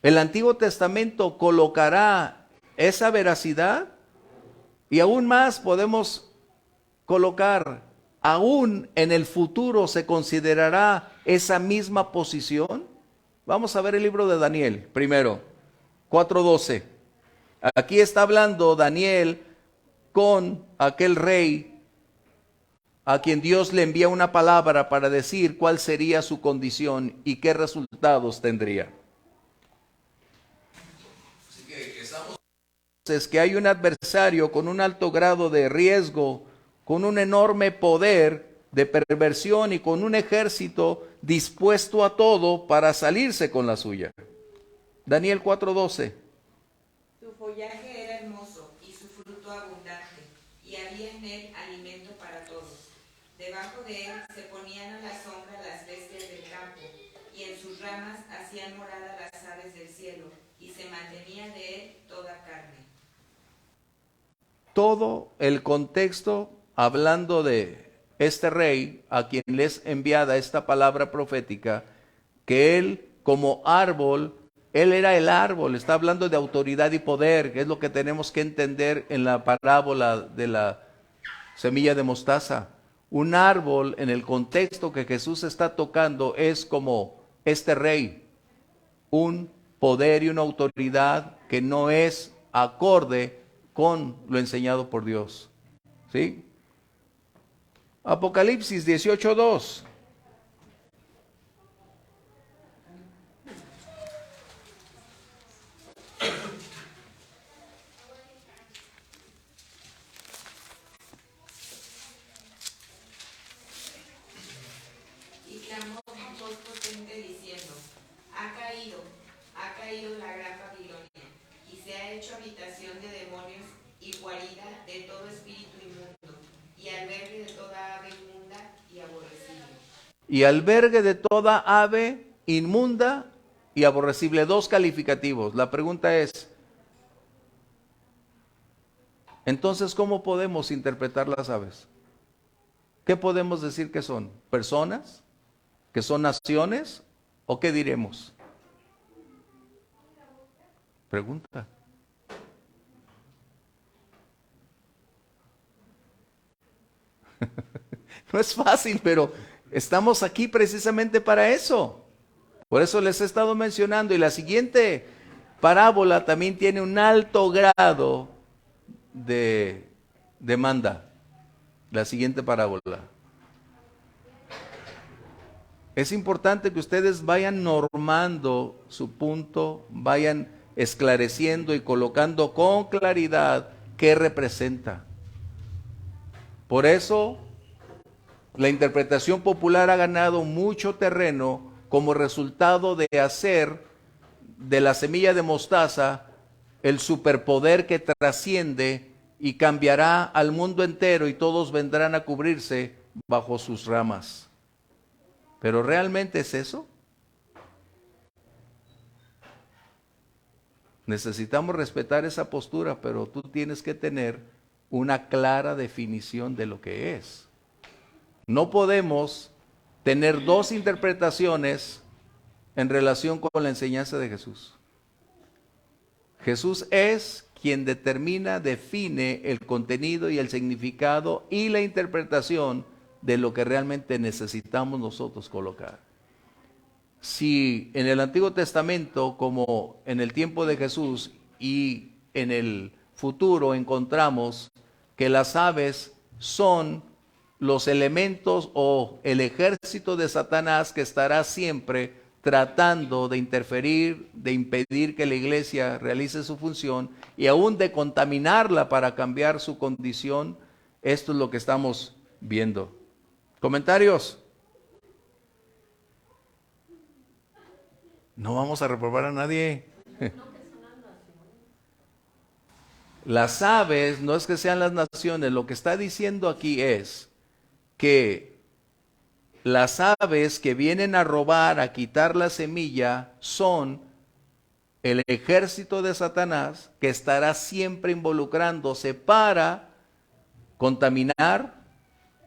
¿El Antiguo Testamento colocará esa veracidad? Y aún más podemos colocar, aún en el futuro se considerará esa misma posición. Vamos a ver el libro de Daniel primero, 4:12. Aquí está hablando Daniel con aquel rey a quien Dios le envía una palabra para decir cuál sería su condición y qué resultados tendría. Así que estamos entonces que hay un adversario con un alto grado de riesgo, con un enorme poder de perversión y con un ejército dispuesto a todo para salirse con la suya. Daniel 4:12. Su follaje era hermoso y su fruto abundante, y había en él alimento para todos. Debajo de él se ponían a la sombra las bestias del campo, y en sus ramas hacían morada las aves del cielo, y se mantenía de él toda carne. Todo el contexto hablando de este rey a quien les enviada esta palabra profética, que él como árbol, él era el árbol, está hablando de autoridad y poder, que es lo que tenemos que entender en la parábola de la semilla de mostaza. Un árbol en el contexto que Jesús está tocando es como este rey, un poder y una autoridad que no es acorde con lo enseñado por Dios. ¿Sí? Apocalipsis 18:2. Y clamó con voz potente diciendo, ha caído la gran Babilonia, y se ha hecho habitación de demonios y guarida de todo espíritu inmundo, y albergue de toda ave inmunda y aborrecible. Y albergue de toda ave inmunda y aborrecible. 2 calificativos. La pregunta es, entonces, ¿cómo podemos interpretar las aves? ¿Qué podemos decir que son? ¿Personas? ¿Que son naciones? ¿O qué diremos? Pregunta. No es fácil, pero estamos aquí precisamente para eso. Por eso les he estado mencionando. Y la siguiente parábola también tiene un alto grado de demanda. La siguiente parábola. Es importante que ustedes vayan normando su punto, vayan esclareciendo y colocando con claridad qué representa. Por eso, la interpretación popular ha ganado mucho terreno como resultado de hacer de la semilla de mostaza el superpoder que trasciende y cambiará al mundo entero y todos vendrán a cubrirse bajo sus ramas. ¿Pero realmente es eso? Necesitamos respetar esa postura, pero tú tienes que tener una clara definición de lo que es. No podemos tener 2 interpretaciones en relación con la enseñanza de Jesús. Jesús es quien determina, define el contenido y el significado y la interpretación de lo que realmente necesitamos nosotros colocar. Si en el Antiguo Testamento, como en el tiempo de Jesús y en el futuro, encontramos que las aves son los elementos o el ejército de Satanás que estará siempre tratando de interferir, de impedir que la iglesia realice su función y aún de contaminarla para cambiar su condición, esto es lo que estamos viendo. ¿Comentarios? No vamos a reprobar a nadie. Las aves no es que sean las naciones, lo que está diciendo aquí es que las aves que vienen a robar, a quitar la semilla, son el ejército de Satanás que estará siempre involucrándose para contaminar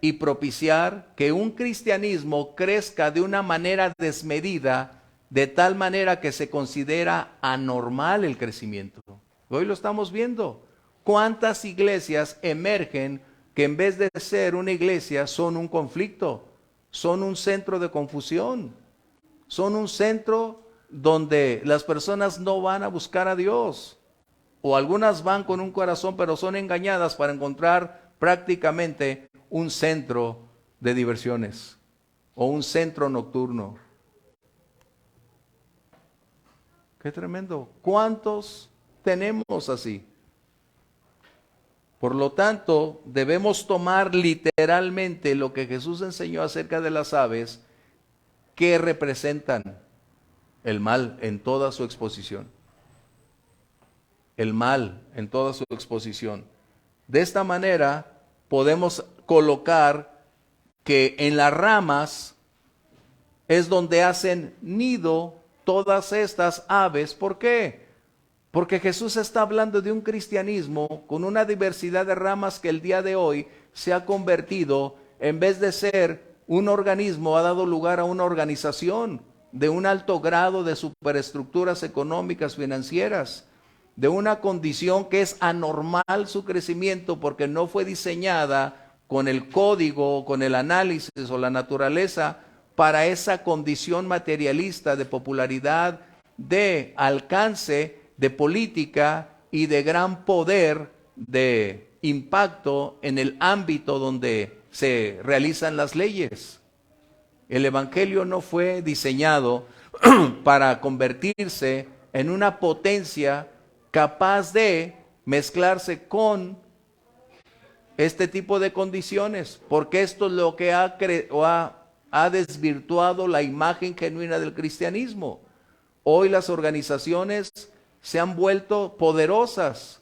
y propiciar que un cristianismo crezca de una manera desmedida, de tal manera que se considera anormal el crecimiento. Hoy lo estamos viendo. ¿Cuántas iglesias emergen que en vez de ser una iglesia son un conflicto? Son un centro de confusión. Son un centro donde las personas no van a buscar a Dios. O algunas van con un corazón, pero son engañadas para encontrar prácticamente un centro de diversiones o un centro nocturno. Qué tremendo. ¿Cuántos tenemos así? Por lo tanto, debemos tomar literalmente lo que Jesús enseñó acerca de las aves, que representan el mal en toda su exposición. El mal en toda su exposición. De esta manera podemos colocar que en las ramas es donde hacen nido todas estas aves. ¿Por qué? Porque Jesús está hablando de un cristianismo con una diversidad de ramas que el día de hoy se ha convertido, en vez de ser un organismo, ha dado lugar a una organización de un alto grado de superestructuras económicas, financieras, de una condición que es anormal su crecimiento porque no fue diseñada con el código, con el análisis o la naturaleza para esa condición materialista de popularidad, de alcance, de política y de gran poder de impacto en el ámbito donde se realizan las leyes. El Evangelio no fue diseñado para convertirse en una potencia capaz de mezclarse con este tipo de condiciones, porque esto es lo que ha desvirtuado la imagen genuina del cristianismo. Hoy las organizaciones se han vuelto poderosas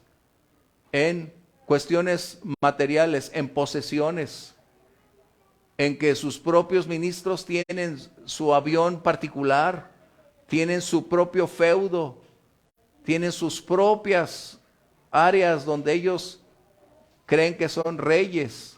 en cuestiones materiales, en posesiones, en que sus propios ministros tienen su avión particular, tienen su propio feudo, tienen sus propias áreas donde ellos creen que son reyes.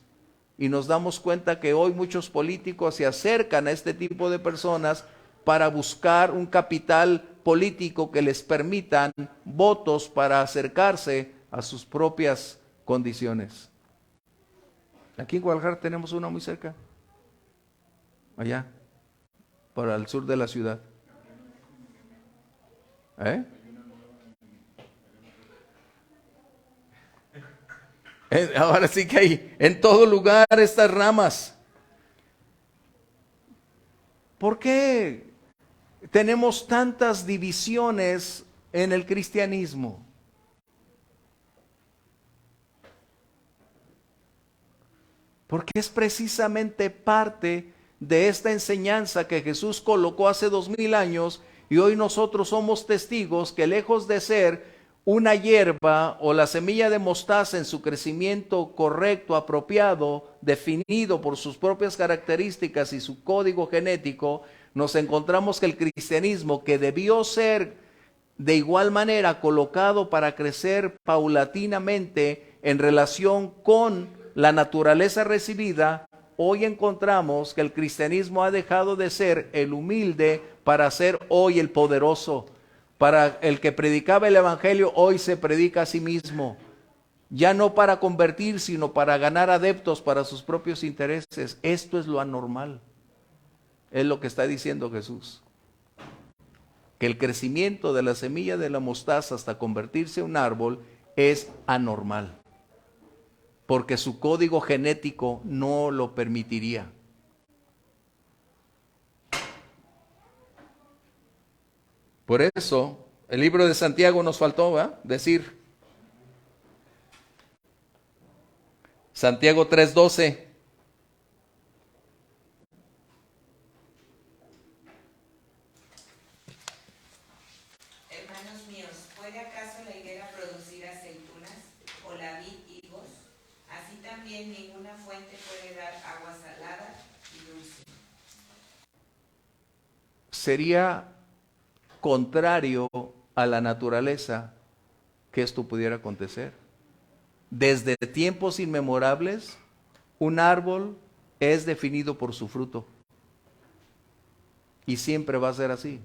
Y nos damos cuenta que hoy muchos políticos se acercan a este tipo de personas para buscar un capital político que les permitan votos para acercarse a sus propias condiciones. Aquí en Guadalajara tenemos una muy cerca, allá, para el sur de la ciudad. Ahora sí que hay en todo lugar estas ramas. ¿Por qué tenemos tantas divisiones en el cristianismo? Porque es precisamente parte de esta enseñanza que Jesús colocó hace 2000 años y hoy nosotros somos testigos que lejos de ser una hierba o la semilla de mostaza en su crecimiento correcto, apropiado, definido por sus propias características y su código genético, nos encontramos que el cristianismo, que debió ser de igual manera colocado para crecer paulatinamente en relación con la naturaleza recibida, hoy encontramos que el cristianismo ha dejado de ser el humilde para ser hoy el poderoso. Para el que predicaba el Evangelio, hoy se predica a sí mismo. Ya no para convertir, sino para ganar adeptos para sus propios intereses. Esto es lo anormal. Es lo que está diciendo Jesús. Que el crecimiento de la semilla de la mostaza hasta convertirse en un árbol es anormal. Porque su código genético no lo permitiría. Por eso, el libro de Santiago nos faltó decir. Santiago 3:12. Hermanos míos, ¿puede acaso la higuera producir aceitunas o la vid higos? Así también ninguna fuente puede dar agua salada y dulce. Sería contrario a la naturaleza que esto pudiera acontecer. Desde tiempos inmemorables, un árbol es definido por su fruto. Y siempre va a ser así.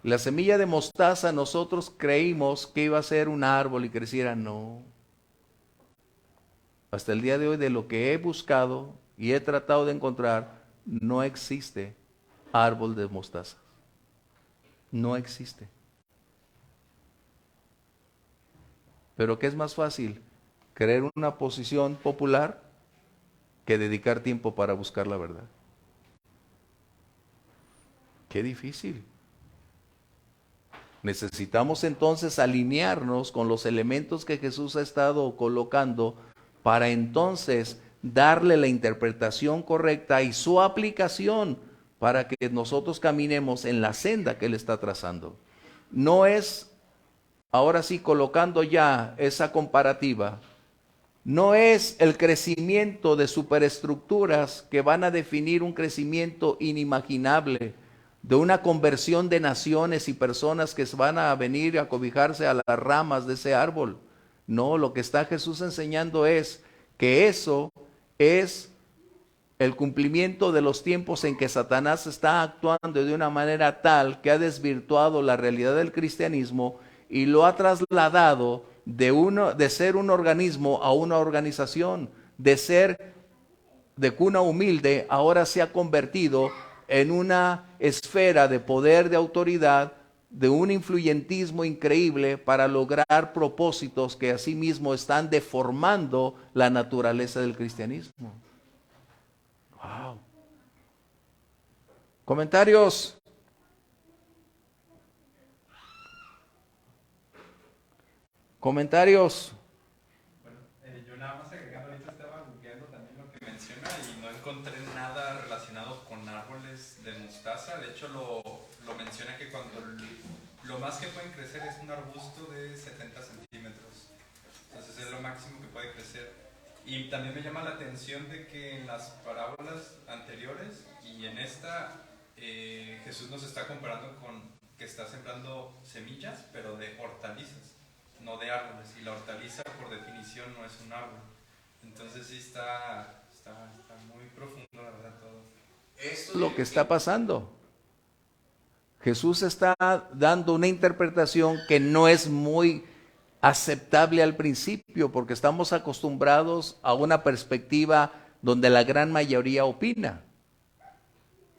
La semilla de mostaza nosotros creímos que iba a ser un árbol y creciera. No. Hasta el día de hoy, de lo que he buscado y he tratado de encontrar, no existe árbol de mostaza. No existe. Pero ¿qué es más fácil? Creer una posición popular que dedicar tiempo para buscar la verdad. Qué difícil. Necesitamos entonces alinearnos con los elementos que Jesús ha estado colocando para entonces darle la interpretación correcta y su aplicación para que nosotros caminemos en la senda que Él está trazando. No es, ahora sí, colocando ya esa comparativa, no es el crecimiento de superestructuras que van a definir un crecimiento inimaginable, de una conversión de naciones y personas que van a venir a cobijarse a las ramas de ese árbol. No, lo que está Jesús enseñando es que eso es el cumplimiento de los tiempos en que Satanás está actuando de una manera tal que ha desvirtuado la realidad del cristianismo y lo ha trasladado de ser un organismo a una organización, de ser de cuna humilde, ahora se ha convertido en una esfera de poder, de autoridad, de un influyentismo increíble para lograr propósitos que asimismo están deformando la naturaleza del cristianismo. Wow. Comentarios. Comentarios. Bueno, yo nada más agregando, ahorita estaba googleando también lo que menciona y no encontré nada relacionado con árboles de mostaza. De hecho, lo menciona que cuando lo más que pueden crecer es un arbusto de 70 centímetros. Entonces es lo máximo que puede crecer. Y también me llama la atención de que en las parábolas anteriores y en esta, Jesús nos está comparando con que está sembrando semillas, pero de hortalizas, no de árboles. Y la hortaliza, por definición, no es un árbol. Entonces sí está muy profundo, la verdad, todo. Esto es lo que está pasando. Jesús está dando una interpretación que no es muy aceptable al principio, porque estamos acostumbrados a una perspectiva donde la gran mayoría opina,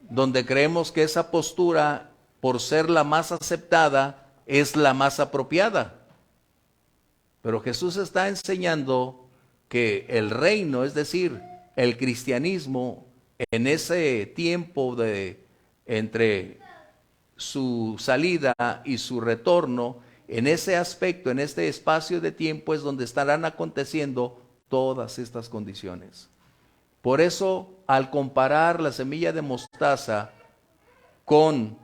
donde creemos que esa postura, por ser la más aceptada, es la más apropiada. Pero Jesús está enseñando que el reino, es decir, el cristianismo, en ese tiempo entre su salida y su retorno, en ese aspecto, en este espacio de tiempo es donde estarán aconteciendo todas estas condiciones. Por eso, al comparar la semilla de mostaza con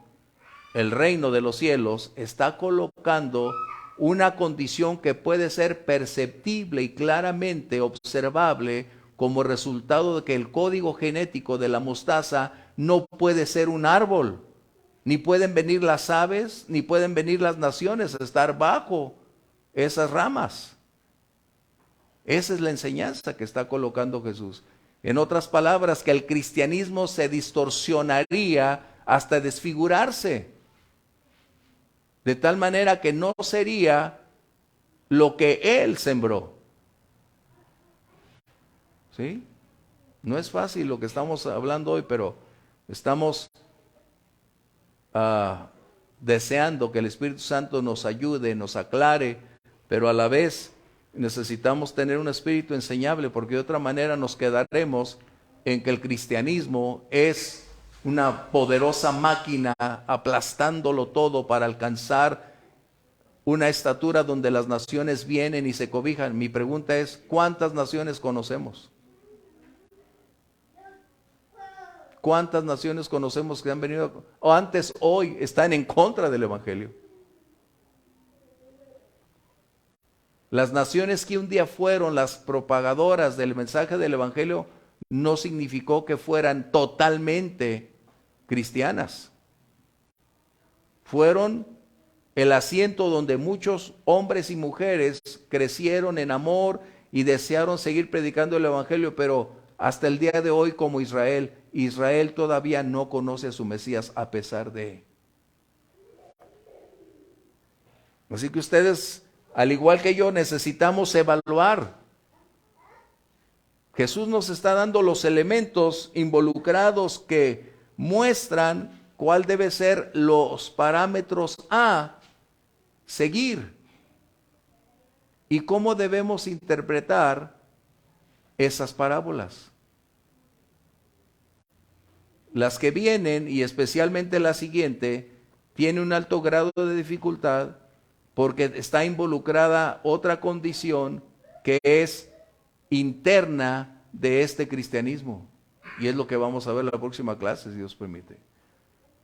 el reino de los cielos, está colocando una condición que puede ser perceptible y claramente observable como resultado de que el código genético de la mostaza no puede ser un árbol. Ni pueden venir las aves, ni pueden venir las naciones a estar bajo esas ramas. Esa es la enseñanza que está colocando Jesús. En otras palabras, que el cristianismo se distorsionaría hasta desfigurarse. De tal manera que no sería lo que Él sembró. ¿Sí? No es fácil lo que estamos hablando hoy, pero estamos deseando que el Espíritu Santo nos ayude, nos aclare, pero a la vez necesitamos tener un espíritu enseñable, porque de otra manera nos quedaremos en que el cristianismo es una poderosa máquina aplastándolo todo para alcanzar una estatura donde las naciones vienen y se cobijan. Mi pregunta es, ¿cuántas naciones conocemos? ¿Cuántas naciones conocemos que han venido, o antes, hoy, están en contra del Evangelio? Las naciones que un día fueron las propagadoras del mensaje del Evangelio no significó que fueran totalmente cristianas. Fueron el asiento donde muchos hombres y mujeres crecieron en amor y desearon seguir predicando el Evangelio, pero hasta el día de hoy, como Israel todavía no conoce a su Mesías a pesar de. Así que ustedes, al igual que yo, necesitamos evaluar. Jesús nos está dando los elementos involucrados que muestran cuál debe ser los parámetros a seguir y cómo debemos interpretar esas parábolas. Las que vienen, y especialmente la siguiente, tiene un alto grado de dificultad porque está involucrada otra condición que es interna de este cristianismo. Y es lo que vamos a ver en la próxima clase, si Dios permite.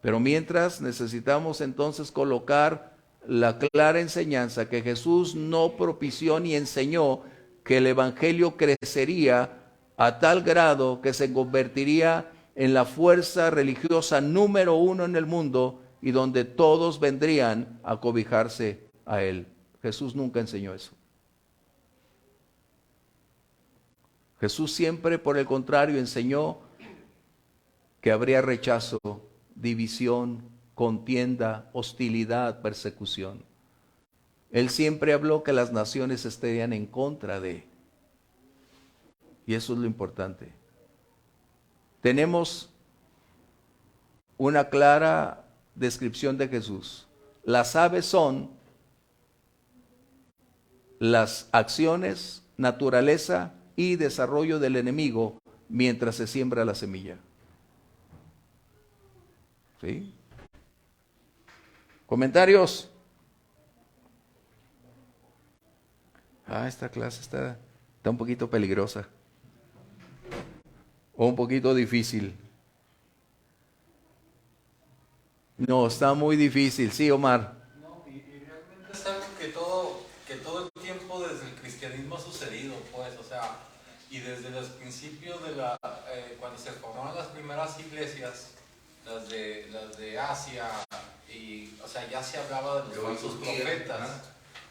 Pero mientras necesitamos entonces colocar la clara enseñanza que Jesús no propició ni enseñó que el Evangelio crecería a tal grado que se convertiría en la fuerza religiosa número 1 en el mundo y donde todos vendrían a cobijarse a Él. Jesús nunca enseñó eso. Jesús siempre, por el contrario, enseñó que habría rechazo, división, contienda, hostilidad, persecución. Él siempre habló que las naciones estarían en contra de. Y eso es lo importante. Tenemos una clara descripción de Jesús. Las aves son las acciones, naturaleza y desarrollo del enemigo mientras se siembra la semilla. ¿Sí? ¿Comentarios? Esta clase está un poquito peligrosa. O un poquito difícil. No, está muy difícil. Sí, Omar. No, y realmente es algo que todo el tiempo desde el cristianismo ha sucedido, pues, o sea, y desde los principios de cuando se formaron las primeras iglesias, las de Asia, y, o sea, ya se hablaba de los falsos profetas,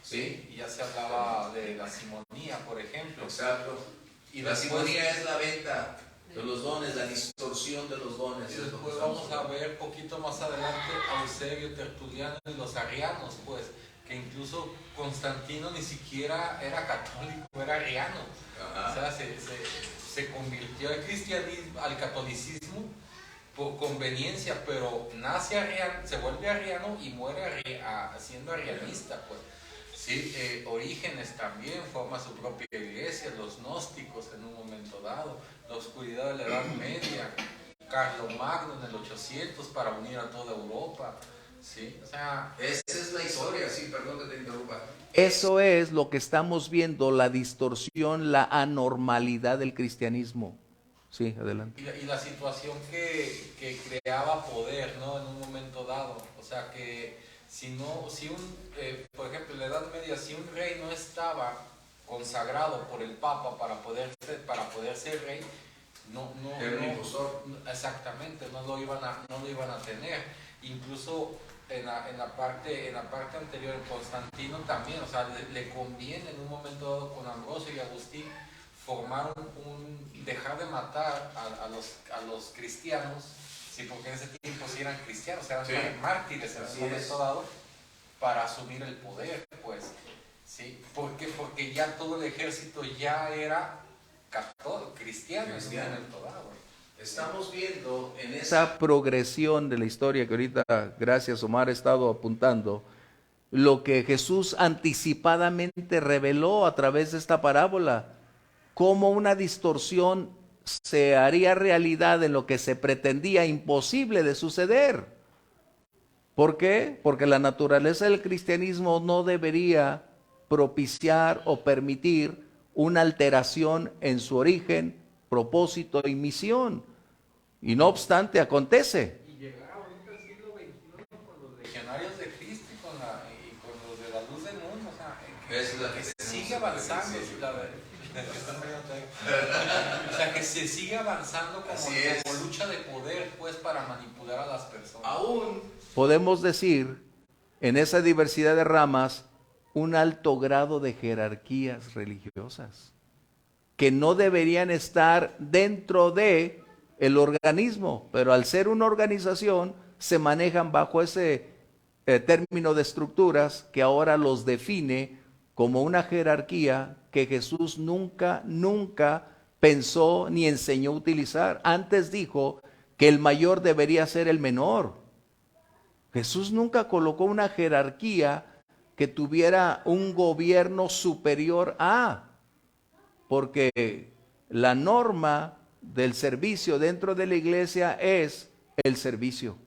¿sí? Y ya se hablaba de la simonía, por ejemplo. Exacto. Y La después, simonía es la venta de los dones, la distorsión de los dones. y después vamos a ver poquito más adelante a Eusebio, Tertuliano y los arrianos, pues, que incluso Constantino ni siquiera era católico, era arriano. O sea, se convirtió al cristianismo, al catolicismo por conveniencia, pero nace arriano, se vuelve arriano y muere siendo arrianista, pues. Sí, Orígenes también forma su propia iglesia, los gnósticos en un momento dado, la oscuridad de la Edad Media, Carlomagno en el 800 para unir a toda Europa. Sí, o sea, esa es la historia, sí, perdón que te interrumpa. Eso es lo que estamos viendo, la distorsión, la anormalidad del cristianismo. Sí, adelante. Y la situación que creaba poder, ¿no? En un momento dado. O sea que por ejemplo, en la Edad Media, si un rey no estaba consagrado por el Papa para poder ser rey, Era un impostor. Exactamente, no lo iban a tener. Incluso en la parte anterior, en Constantino también, o sea, le conviene en un momento dado con Ambrosio y Agustín formar dejar de matar a los cristianos, sí, porque en ese tiempo sí eran cristianos, eran mártires en un momento dado, para asumir el poder, pues, sí, porque ya todo el ejército ya era católico, cristiano en un momento dado. Estamos viendo en esa progresión de la historia que ahorita, gracias Omar, he estado apuntando, lo que Jesús anticipadamente reveló a través de esta parábola, cómo una distorsión se haría realidad en lo que se pretendía imposible de suceder. ¿Por qué? Porque la naturaleza del cristianismo no debería propiciar o permitir una alteración en su origen, propósito y misión. Y no obstante, acontece. Y llegar ahorita al siglo XXI con los legionarios de Cristo y con los de la luz del mundo, o sea, que sigue avanzando. O sea, que se sigue avanzando como lucha de poder, pues, para manipular a las personas. Aún podemos decir, en esa diversidad de ramas, un alto grado de jerarquías religiosas que no deberían estar dentro de el organismo, pero al ser una organización se manejan bajo ese término de estructuras que ahora los define como una jerarquía que Jesús nunca pensó ni enseñó a utilizar. Antes dijo que el mayor debería ser el menor. Jesús nunca colocó una jerarquía que tuviera un gobierno superior a, porque la norma del servicio dentro de la iglesia es el servicio.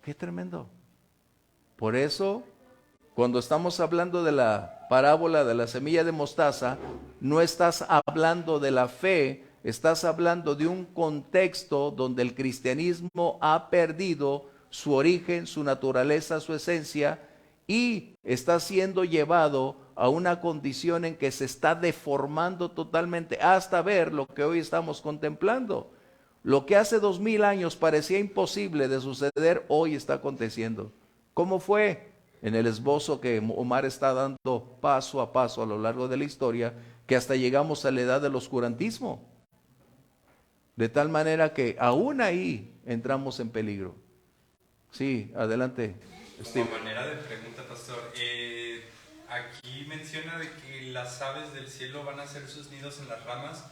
Qué tremendo. Por eso, cuando estamos hablando de la parábola de la semilla de mostaza, no estás hablando de la fe, estás hablando de un contexto donde el cristianismo ha perdido su origen, su naturaleza, su esencia, y está siendo llevado a una condición en que se está deformando totalmente hasta ver lo que hoy estamos contemplando. Lo que hace 2000 años parecía imposible de suceder, hoy está aconteciendo. ¿Cómo fue? En el esbozo que Omar está dando paso a paso a lo largo de la historia, que hasta llegamos a la edad del oscurantismo. De tal manera que aún ahí entramos en peligro. Sí, adelante. Como manera de pregunta, pastor, aquí menciona de que las aves del cielo van a hacer sus nidos en las ramas,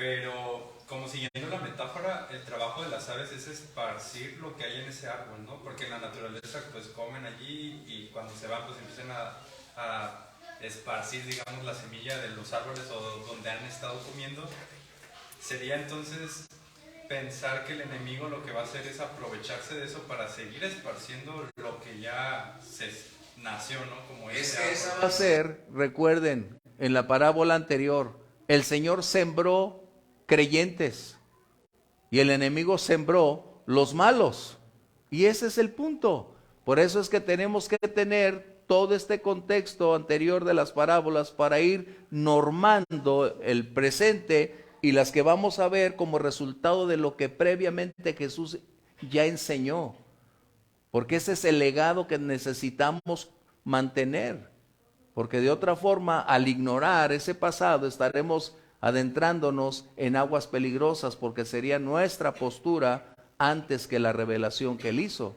Pero como siguiendo la metáfora, el trabajo de las aves es esparcir lo que hay en ese árbol, ¿no? Porque en la naturaleza pues comen allí y cuando se van pues empiezan a esparcir, digamos, la semilla de los árboles o donde han estado comiendo. Sería entonces pensar que el enemigo lo que va a hacer es aprovecharse de eso para seguir esparciendo lo que ya se nació, ¿no? Como Es ese que árbol. esa va a ser, recuerden, en la parábola anterior, el Señor sembró creyentes y el enemigo sembró los malos. Y ese es el punto. Por eso es que tenemos que tener todo este contexto anterior de las parábolas para ir normando el presente y las que vamos a ver como resultado de lo que previamente Jesús ya enseñó. Porque ese es el legado que necesitamos mantener. Porque de otra forma, al ignorar ese pasado, estaremos adentrándonos en aguas peligrosas, porque sería nuestra postura antes que la revelación que él hizo.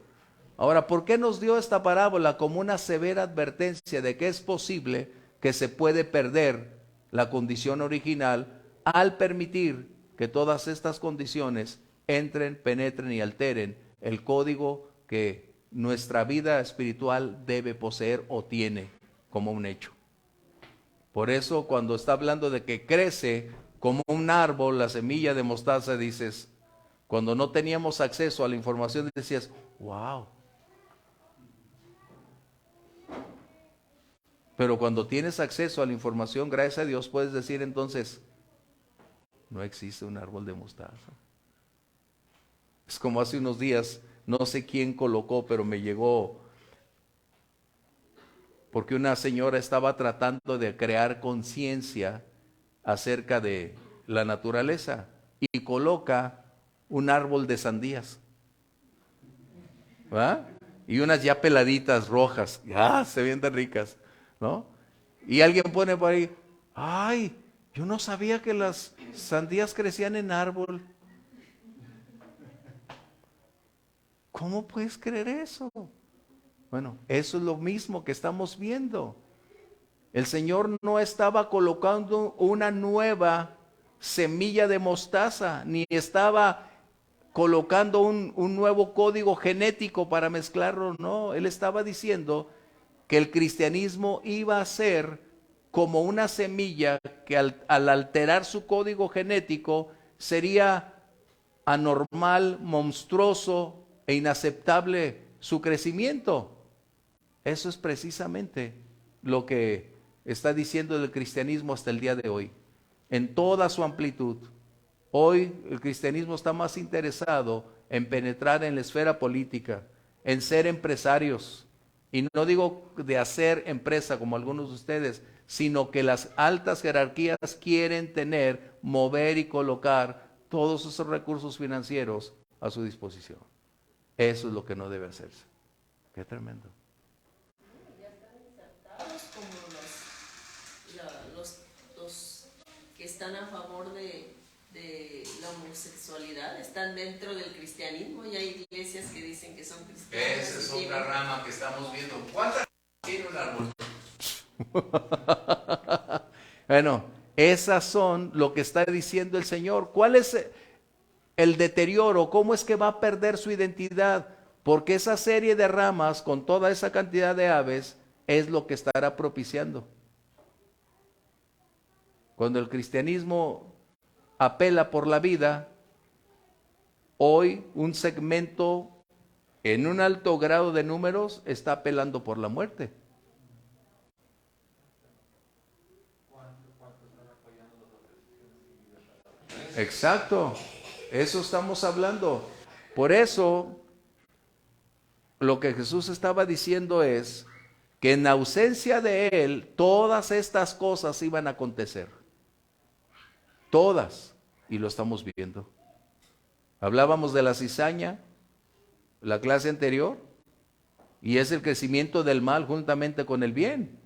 Ahora, ¿por qué nos dio esta parábola como una severa advertencia de que es posible que se puede perder la condición original al permitir que todas estas condiciones entren, penetren y alteren el código que nuestra vida espiritual debe poseer o tiene como un hecho? Por eso cuando está hablando de que crece como un árbol la semilla de mostaza, dices, cuando no teníamos acceso a la información, decías, wow. Pero cuando tienes acceso a la información, gracias a Dios, puedes decir entonces, no existe un árbol de mostaza. Es como hace unos días, no sé quién colocó, pero me llegó, porque una señora estaba tratando de crear conciencia acerca de la naturaleza y coloca un árbol de sandías, ¿verdad? Y unas ya peladitas rojas, se ven tan ricas, ¿no? Y alguien pone por ahí, ay, yo no sabía que las sandías crecían en árbol. ¿Cómo puedes creer eso? Bueno, eso es lo mismo que estamos viendo. El Señor no estaba colocando una nueva semilla de mostaza, ni estaba colocando un nuevo código genético para mezclarlo, no. Él estaba diciendo que el cristianismo iba a ser como una semilla que al alterar su código genético sería anormal, monstruoso e inaceptable su crecimiento. Eso es precisamente lo que está diciendo el cristianismo hasta el día de hoy, en toda su amplitud. Hoy el cristianismo está más interesado en penetrar en la esfera política, en ser empresarios. Y no digo de hacer empresa como algunos de ustedes, sino que las altas jerarquías quieren tener, mover y colocar todos esos recursos financieros a su disposición. Eso es lo que no debe hacerse. Qué tremendo. Ya están insertados como los que están a favor de la homosexualidad, están dentro del cristianismo y hay iglesias que dicen que son cristianas. Esa es otra rama que estamos viendo. ¿Cuántas tiene un árbol? Bueno, esas son lo que está diciendo el Señor. ¿Cuál es el deterioro? ¿Cómo es que va a perder su identidad? Porque esa serie de ramas con toda esa cantidad de aves es lo que estará propiciando. Cuando el cristianismo apela por la vida, hoy un segmento en un alto grado de números está apelando por la muerte. Exacto, eso estamos hablando. Por eso, lo que Jesús estaba diciendo es que en ausencia de Él, todas estas cosas iban a acontecer. Todas. Y lo estamos viendo. Hablábamos de la cizaña, la clase anterior, y es el crecimiento del mal juntamente con el bien.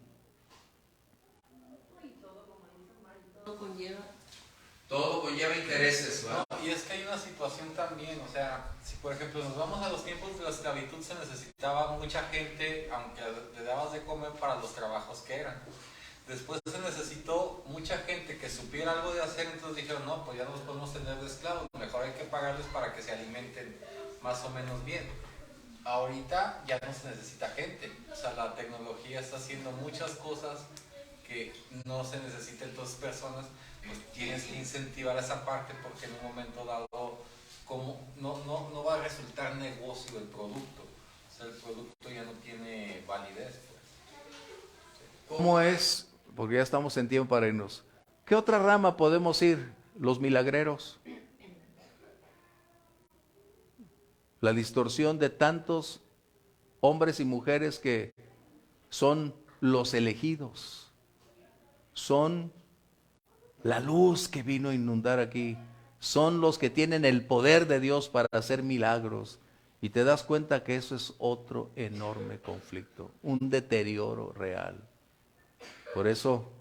Todo conlleva intereses, ¿verdad? No, y es que hay una situación también, o sea, si por ejemplo nos vamos a los tiempos de la esclavitud, se necesitaba mucha gente, aunque le dabas de comer para los trabajos que eran. Después se necesitó mucha gente que supiera algo de hacer, entonces dijeron, no, pues ya no los podemos tener de esclavos, mejor hay que pagarles para que se alimenten más o menos bien. Ahorita ya no se necesita gente, o sea, la tecnología está haciendo muchas cosas que no se necesita, entonces personas, pues tienes que incentivar esa parte porque en un momento dado como no va a resultar negocio el producto, o sea, el producto ya no tiene validez. Pues. ¿Cómo es? Porque ya estamos en tiempo para irnos. ¿Qué otra rama podemos ir? Los milagreros. La distorsión de tantos hombres y mujeres que son los elegidos. Son la luz que vino a inundar aquí. Son los que tienen el poder de Dios para hacer milagros. Y te das cuenta que eso es otro enorme conflicto, un deterioro real. Por eso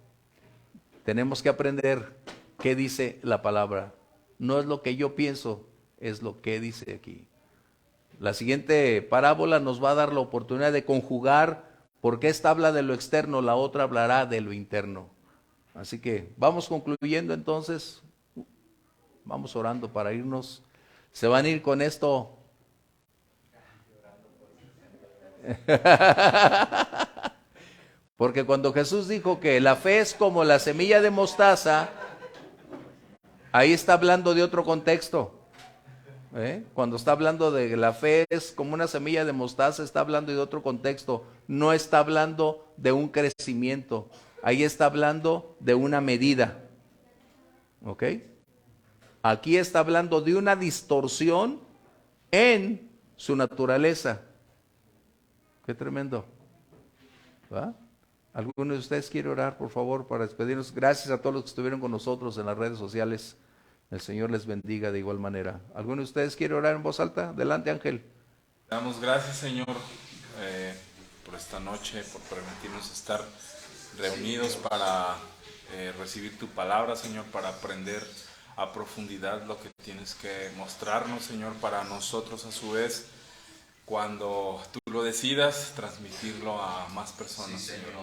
tenemos que aprender qué dice la palabra. No es lo que yo pienso, es lo que dice aquí. La siguiente parábola nos va a dar la oportunidad de conjugar, porque esta habla de lo externo, la otra hablará de lo interno. Así que vamos concluyendo entonces, vamos orando para irnos. Se van a ir con esto. Porque cuando Jesús dijo que la fe es como la semilla de mostaza, ahí está hablando de otro contexto. Cuando está hablando de la fe es como una semilla de mostaza, está hablando de otro contexto. No está hablando de un crecimiento. Ahí está hablando de una medida. ¿Ok? Aquí está hablando de una distorsión en su naturaleza. Qué tremendo. ¿Va? ¿Alguno de ustedes quiere orar, por favor, para despedirnos? Gracias a todos los que estuvieron con nosotros en las redes sociales. El Señor les bendiga de igual manera. ¿Alguno de ustedes quiere orar en voz alta? Adelante, Ángel. Damos gracias, Señor, por esta noche, por permitirnos estar reunidos para recibir tu palabra, Señor, para aprender a profundidad lo que tienes que mostrarnos, Señor, para nosotros a su vez, cuando tú lo decidas, transmitirlo a más personas, sí, Señor.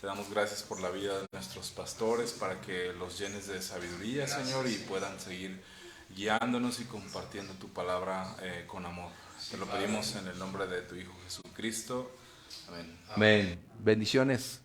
Te damos gracias por la vida de nuestros pastores, para que los llenes de sabiduría, gracias, Señor, y puedan seguir guiándonos y compartiendo tu palabra con amor. Te lo pedimos en el nombre de tu Hijo Jesucristo. Amén. Amén. Bendiciones.